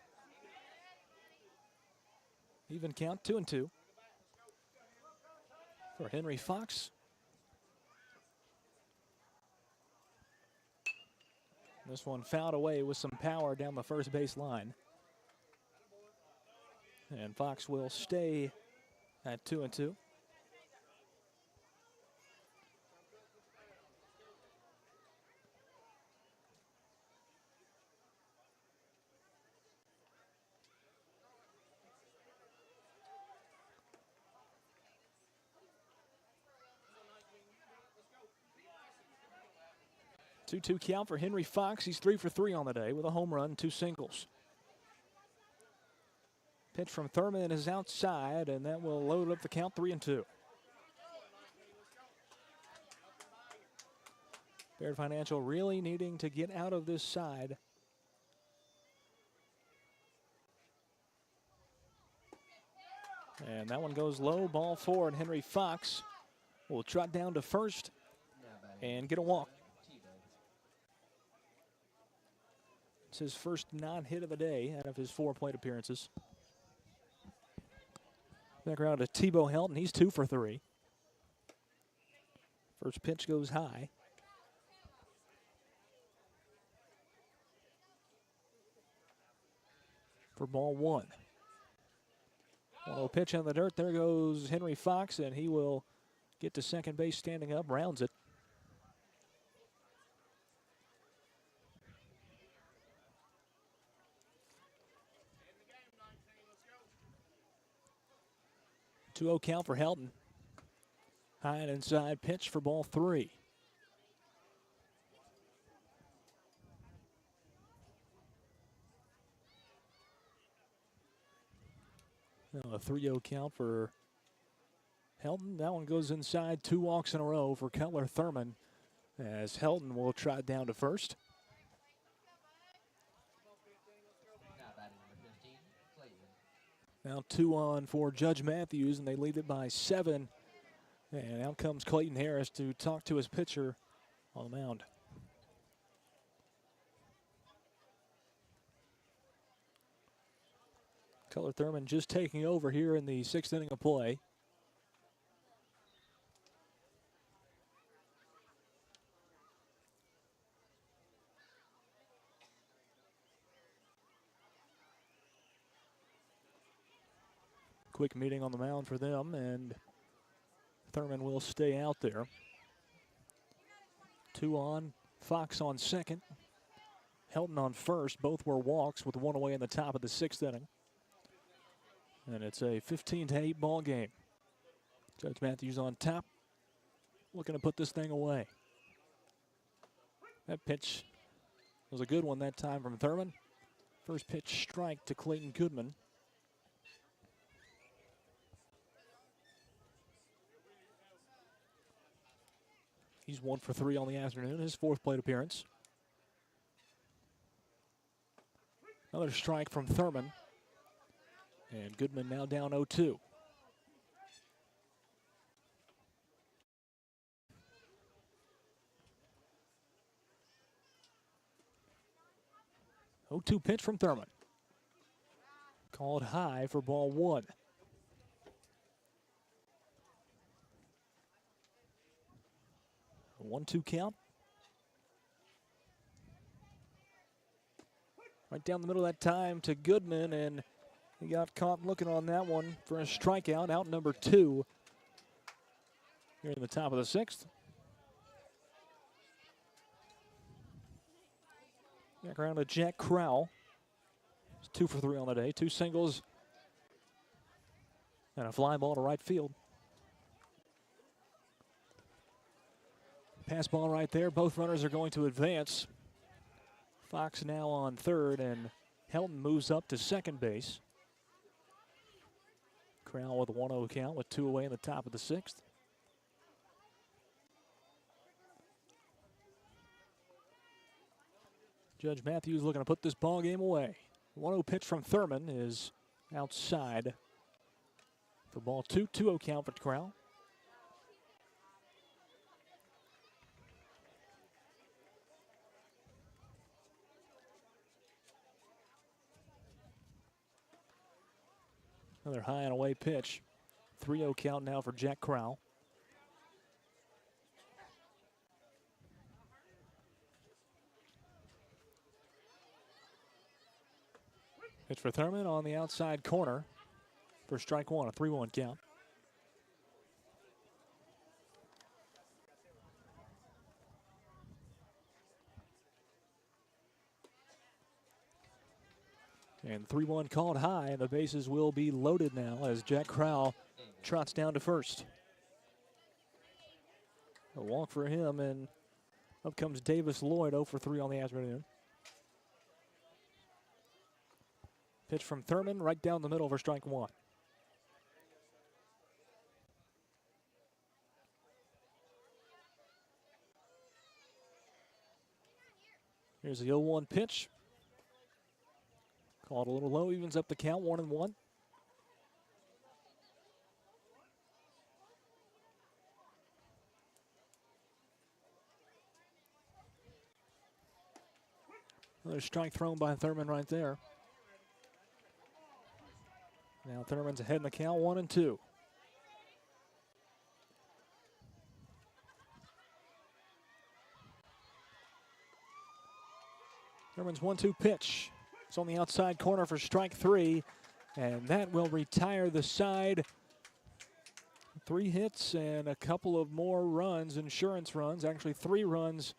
Even count, 2-2 for Henry Fox. This one fouled away with some power down the first base line. And Fox will stay at 2-2. Two count for Henry Fox. He's 3 for 3 on the day with a home run, 2 singles. Pitch from Thurman is outside, and that will load up the count, 3-2. Baird Financial really needing to get out of this side. And that one goes low, ball 4, and Henry Fox will trot down to first and get a walk. It's his first non-hit of the day out of his 4 plate appearances. Back around to Tebow Helton. He's 2 for 3. First pitch goes high. For ball 1. 1-0 pitch on the dirt. There goes Henry Fox, and he will get to second base standing up, rounds it. Two-0 count for Helton. High and inside pitch for ball 3. Now a 3-0 count for Helton. That one goes inside. 2 walks in a row for Cutler Thurman as Helton will trot down to first. Now 2 on for Judge Matthews, and they lead it by 7. And out comes Clayton Harris to talk to his pitcher on the mound. Cutler Thurman just taking over here in the 6th inning of play. Quick meeting on the mound for them, and Thurman will stay out there. 2 on, Fox on second, Helton on first. Both were walks with 1 away in the top of the 6th inning. And it's a 15-8 ball game. Judge Matthews on top, looking to put this thing away. That pitch was a good one that time from Thurman. First pitch strike to Clayton Goodman. He's 1 for 3 on the afternoon, his 4th plate appearance. Another strike from Thurman. And Goodman now down 0-2. Oh, 2 pitch from Thurman. Called high for ball 1. A 1-2 count. Right down the middle of that time to Goodman, and he got caught looking on that one for a strikeout, out number 2 here in the top of the 6th. Back around to Jack Crowell. He's 2 for 3 on the day, 2 singles and a fly ball to right field. Pass ball right there. Both runners are going to advance. Fox now on third, and Helton moves up to second base. Crowell with a 1-0 count with 2 away in the top of the 6th. Judge Matthews looking to put this ball game away. 1-0 pitch from Thurman is outside for ball 2. 2-0 count for Crowell. Another high and away pitch. 3-0 count now for Jack Crowell. Pitch for Thurman on the outside corner for strike 1, a 3-1 count. And 3-1 called high, and the bases will be loaded now as Jack Crowell trots down to first. A walk for him, and up comes Davis Lloyd, 0 for 3 on the afternoon. Pitch from Thurman right down the middle for strike 1. Here's the 0-1 pitch. Called a little low, evens up the count, 1-1. Another strike thrown by Thurman right there. Now Thurman's ahead in the count, 1-2. Thurman's 1-2 pitch. It's on the outside corner for strike 3, and that will retire the side. 3 hits and a couple of more runs, insurance runs, actually 3 runs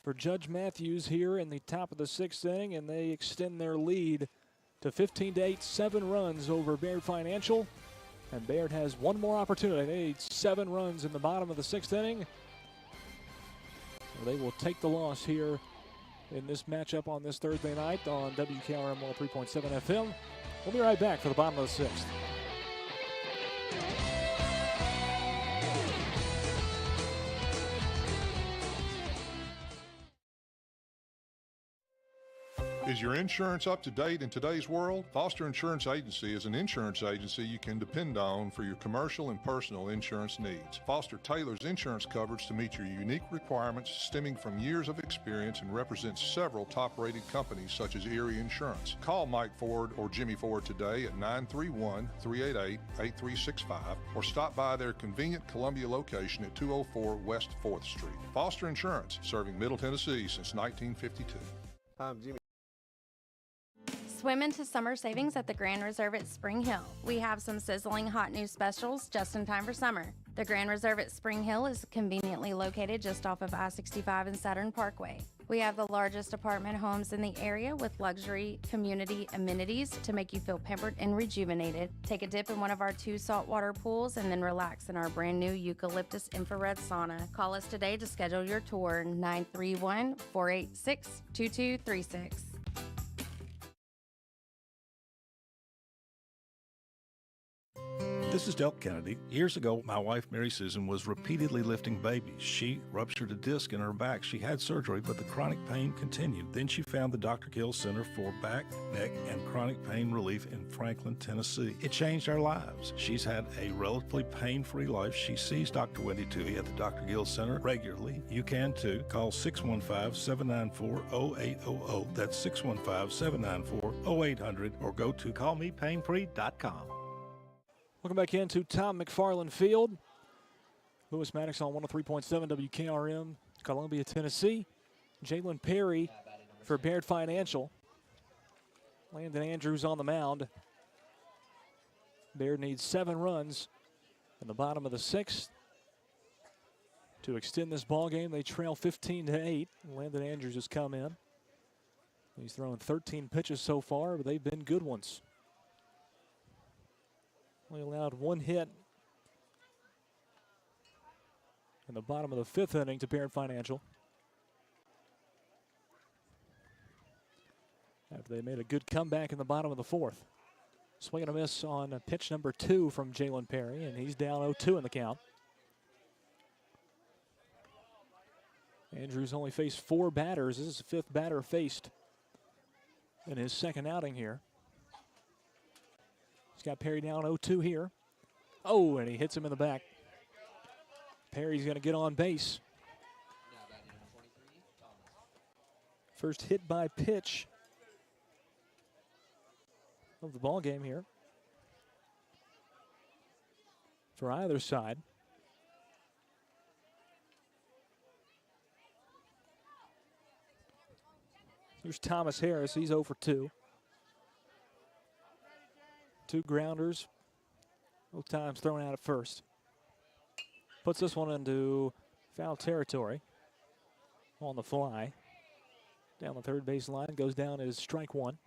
for Judge Matthews here in the top of the 6th inning, and they extend their lead to 15-8, 7 runs over Baird Financial. And Baird has one more opportunity. They need 7 runs in the bottom of the 6th inning. They will take the loss here in this matchup on this Thursday night on WKRM 103.7 FM. We'll be right back for the bottom of the 6th. Is your insurance up to date in today's world? Foster Insurance Agency is an insurance agency you can depend on for your commercial and personal insurance needs. Foster tailors insurance coverage to meet your unique requirements stemming from years of experience and represents several top-rated companies such as Erie Insurance. Call Mike Ford or Jimmy Ford today at 931-388-8365 or stop by their convenient Columbia location at 204 West 4th Street. Foster Insurance, serving Middle Tennessee since 1952. I'm Jimmy. Swim into summer savings at the Grand Reserve at Spring Hill. We have some sizzling hot new specials just in time for summer. The Grand Reserve at Spring Hill is conveniently located just off of I-65 and Saturn Parkway. We have the largest apartment homes in the area with luxury community amenities to make you feel pampered and rejuvenated. Take a dip in one of our 2 saltwater pools and then relax in our brand new eucalyptus infrared sauna. Call us today to schedule your tour, 931-486-2236. This is Delk Kennedy. Years ago, my wife, Mary Susan, was repeatedly lifting babies. She ruptured a disc in her back. She had surgery, but the chronic pain continued. Then she found the Dr. Gill Center for Back, Neck, and Chronic Pain Relief in Franklin, Tennessee. It changed our lives. She's had a relatively pain-free life. She sees Dr. Wendy Toohey at the Dr. Gill Center regularly. You can too. Call 615-794-0800. That's 615-794-0800, or go to callmepainfree.com. Welcome back into Tom McFarland Field. Lewis Maddox on 103.7 WKRM, Columbia, Tennessee. Jalen Perry for Baird Financial. Landon Andrews on the mound. Baird needs 7 runs in the bottom of the 6th to extend this ball game. They trail 15-8. Landon Andrews has come in. He's thrown 13 pitches so far, but they've been good ones. Only allowed 1 hit in the bottom of the 5th inning to Baird Financial, after they made a good comeback in the bottom of the 4th. Swing and a miss on pitch number 2 from Jalen Perry, and he's down 0-2 in the count. Andrews only faced 4 batters. This is the 5th batter faced in his 2nd outing here. He's got Perry down 0-2 here. Oh, and he hits him in the back. Perry's going to get on base. First hit by pitch of the ball game here for either side. Here's Thomas Harris. He's 0 for 2. 2 grounders, both times thrown out at first. Puts this one into foul territory on the fly. Down the third base line, goes down as strike 1.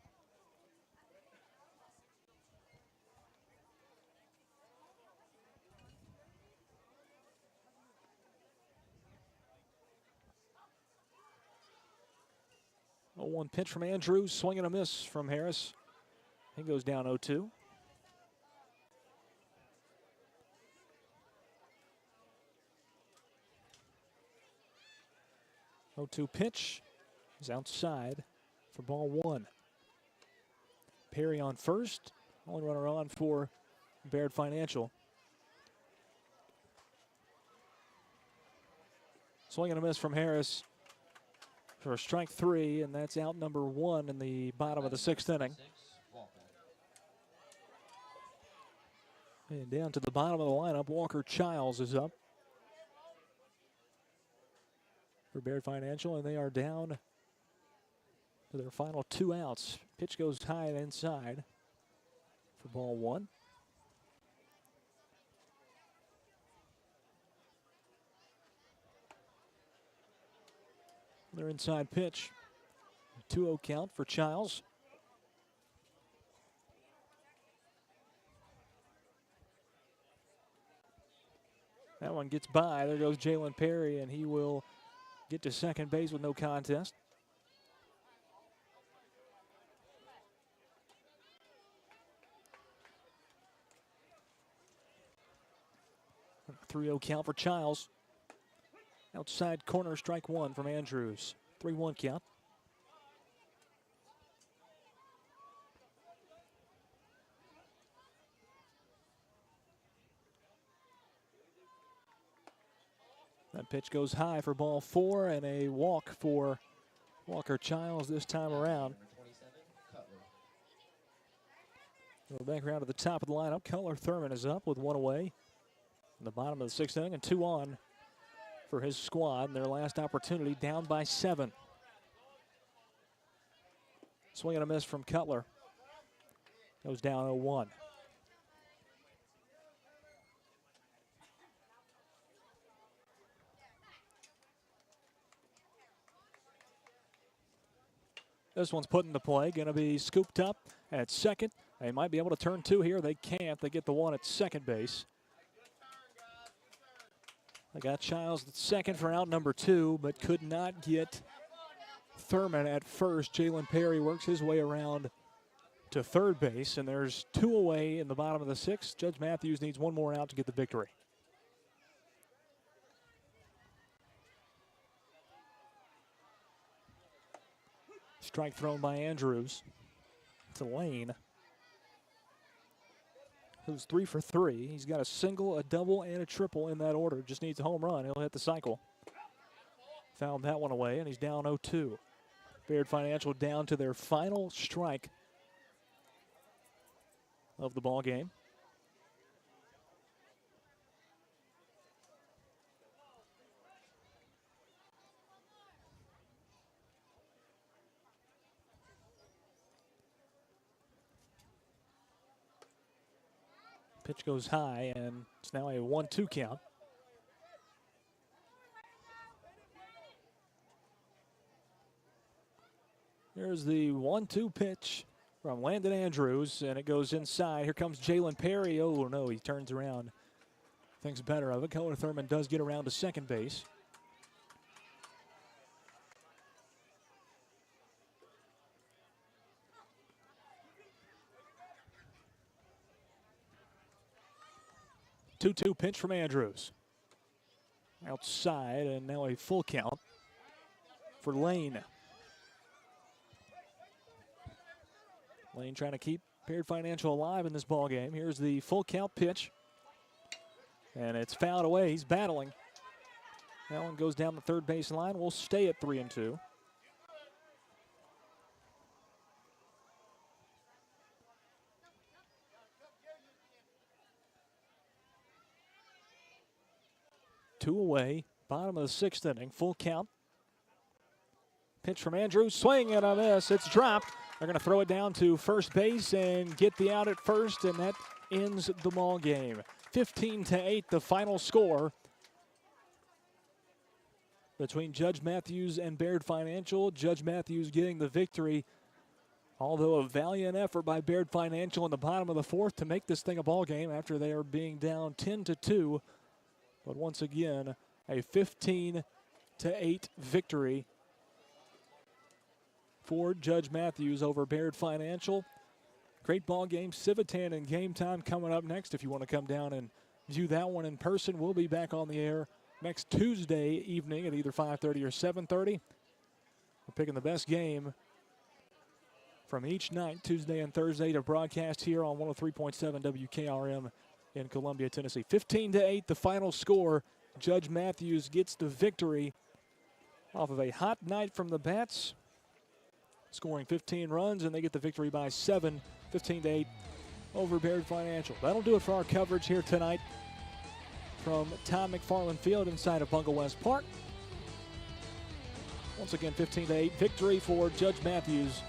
A 1 pitch from Andrews, swing and a miss from Harris. He goes down 0-2. 0-2 pitch is outside for ball 1. Perry on first. Only runner on for Baird Financial. Swing and a miss from Harris for strike 3, and that's out number 1 in the bottom of the 6th inning. And down to the bottom of the lineup, Walker Childs is up for Baird Financial, and they are down to their final 2 outs. Pitch goes high and inside for ball 1. Their inside pitch, 2-0 count for Childs. That one gets by. There goes Jalen Perry, and he will get to second base with no contest. A 3-0 count for Childs. Outside corner, strike 1 from Andrews. 3-1 count. That pitch goes high for ball 4, and a walk for Walker Childs this time around. Go back around to the top of the lineup. Cutler Thurman is up with 1 away in the bottom of the 6th inning, and 2 on for his squad in their last opportunity, down by 7. Swing and a miss from Cutler. Goes down 0-1. This one's put into play. Going to be scooped up at second. They might be able to turn two here. They can't. They get the one at second base. They got Childs at second for out number 2, but could not get Thurman at first. Jalen Perry works his way around to third base, and there's 2 away in the bottom of the 6th. Judge Matthews needs 1 more out to get the victory. Strike thrown by Andrews to Lane, who's 3 for 3. He's got a single, a double, and a triple in that order. Just needs a home run. He'll hit the cycle. Fouled that one away, and he's down 0-2. Baird Financial down to their final strike of the ball game. Pitch goes high, and it's now a 1-2 count. Here's the 1-2 pitch from Landon Andrews, and it goes inside. Here comes Jalen Perry. Oh, no, he turns around. Thinks better of it. Keller Thurman does get around to second base. Two-two pitch from Andrews. Outside, and now a full count for Lane. Lane trying to keep Baird Financial alive in this ball game. Here's the full count pitch. And it's fouled away. He's battling. That one goes down the third base line. We'll stay at 3-2. Two away, bottom of the 6th inning, full count. Pitch from Andrews, swing and a miss. It's dropped. They're going to throw it down to first base and get the out at first, and that ends the ball game. 15-8, the final score between Judge Matthews and Baird Financial. Judge Matthews getting the victory, although a valiant effort by Baird Financial in the bottom of the 4th to make this thing a ball game after they are being down 10-2. But once again, a 15-8 victory for Judge Matthews over Baird Financial. Great ball game. Civitan and Game Time coming up next. If you want to come down and view that one in person, we'll be back on the air next Tuesday evening at either 5:30 or 7:30. We're picking the best game from each night, Tuesday and Thursday, to broadcast here on 103.7 WKRM in Columbia, Tennessee. 15-8, the final score. Judge Matthews gets the victory off of a hot night from the bats, scoring 15 runs, and they get the victory by 7, 15-8 over Baird Financial. That'll do it for our coverage here tonight from Tom McFarland Field inside of Bunga West Park. Once again, 15-8 victory for Judge Matthews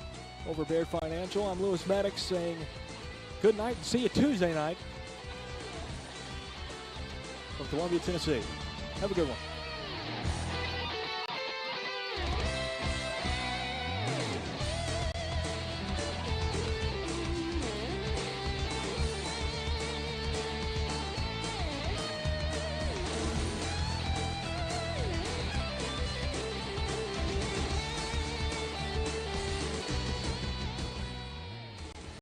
over Baird Financial. I'm Lewis Maddox saying good night and see you Tuesday night from Columbia, Tennessee. Have a good one.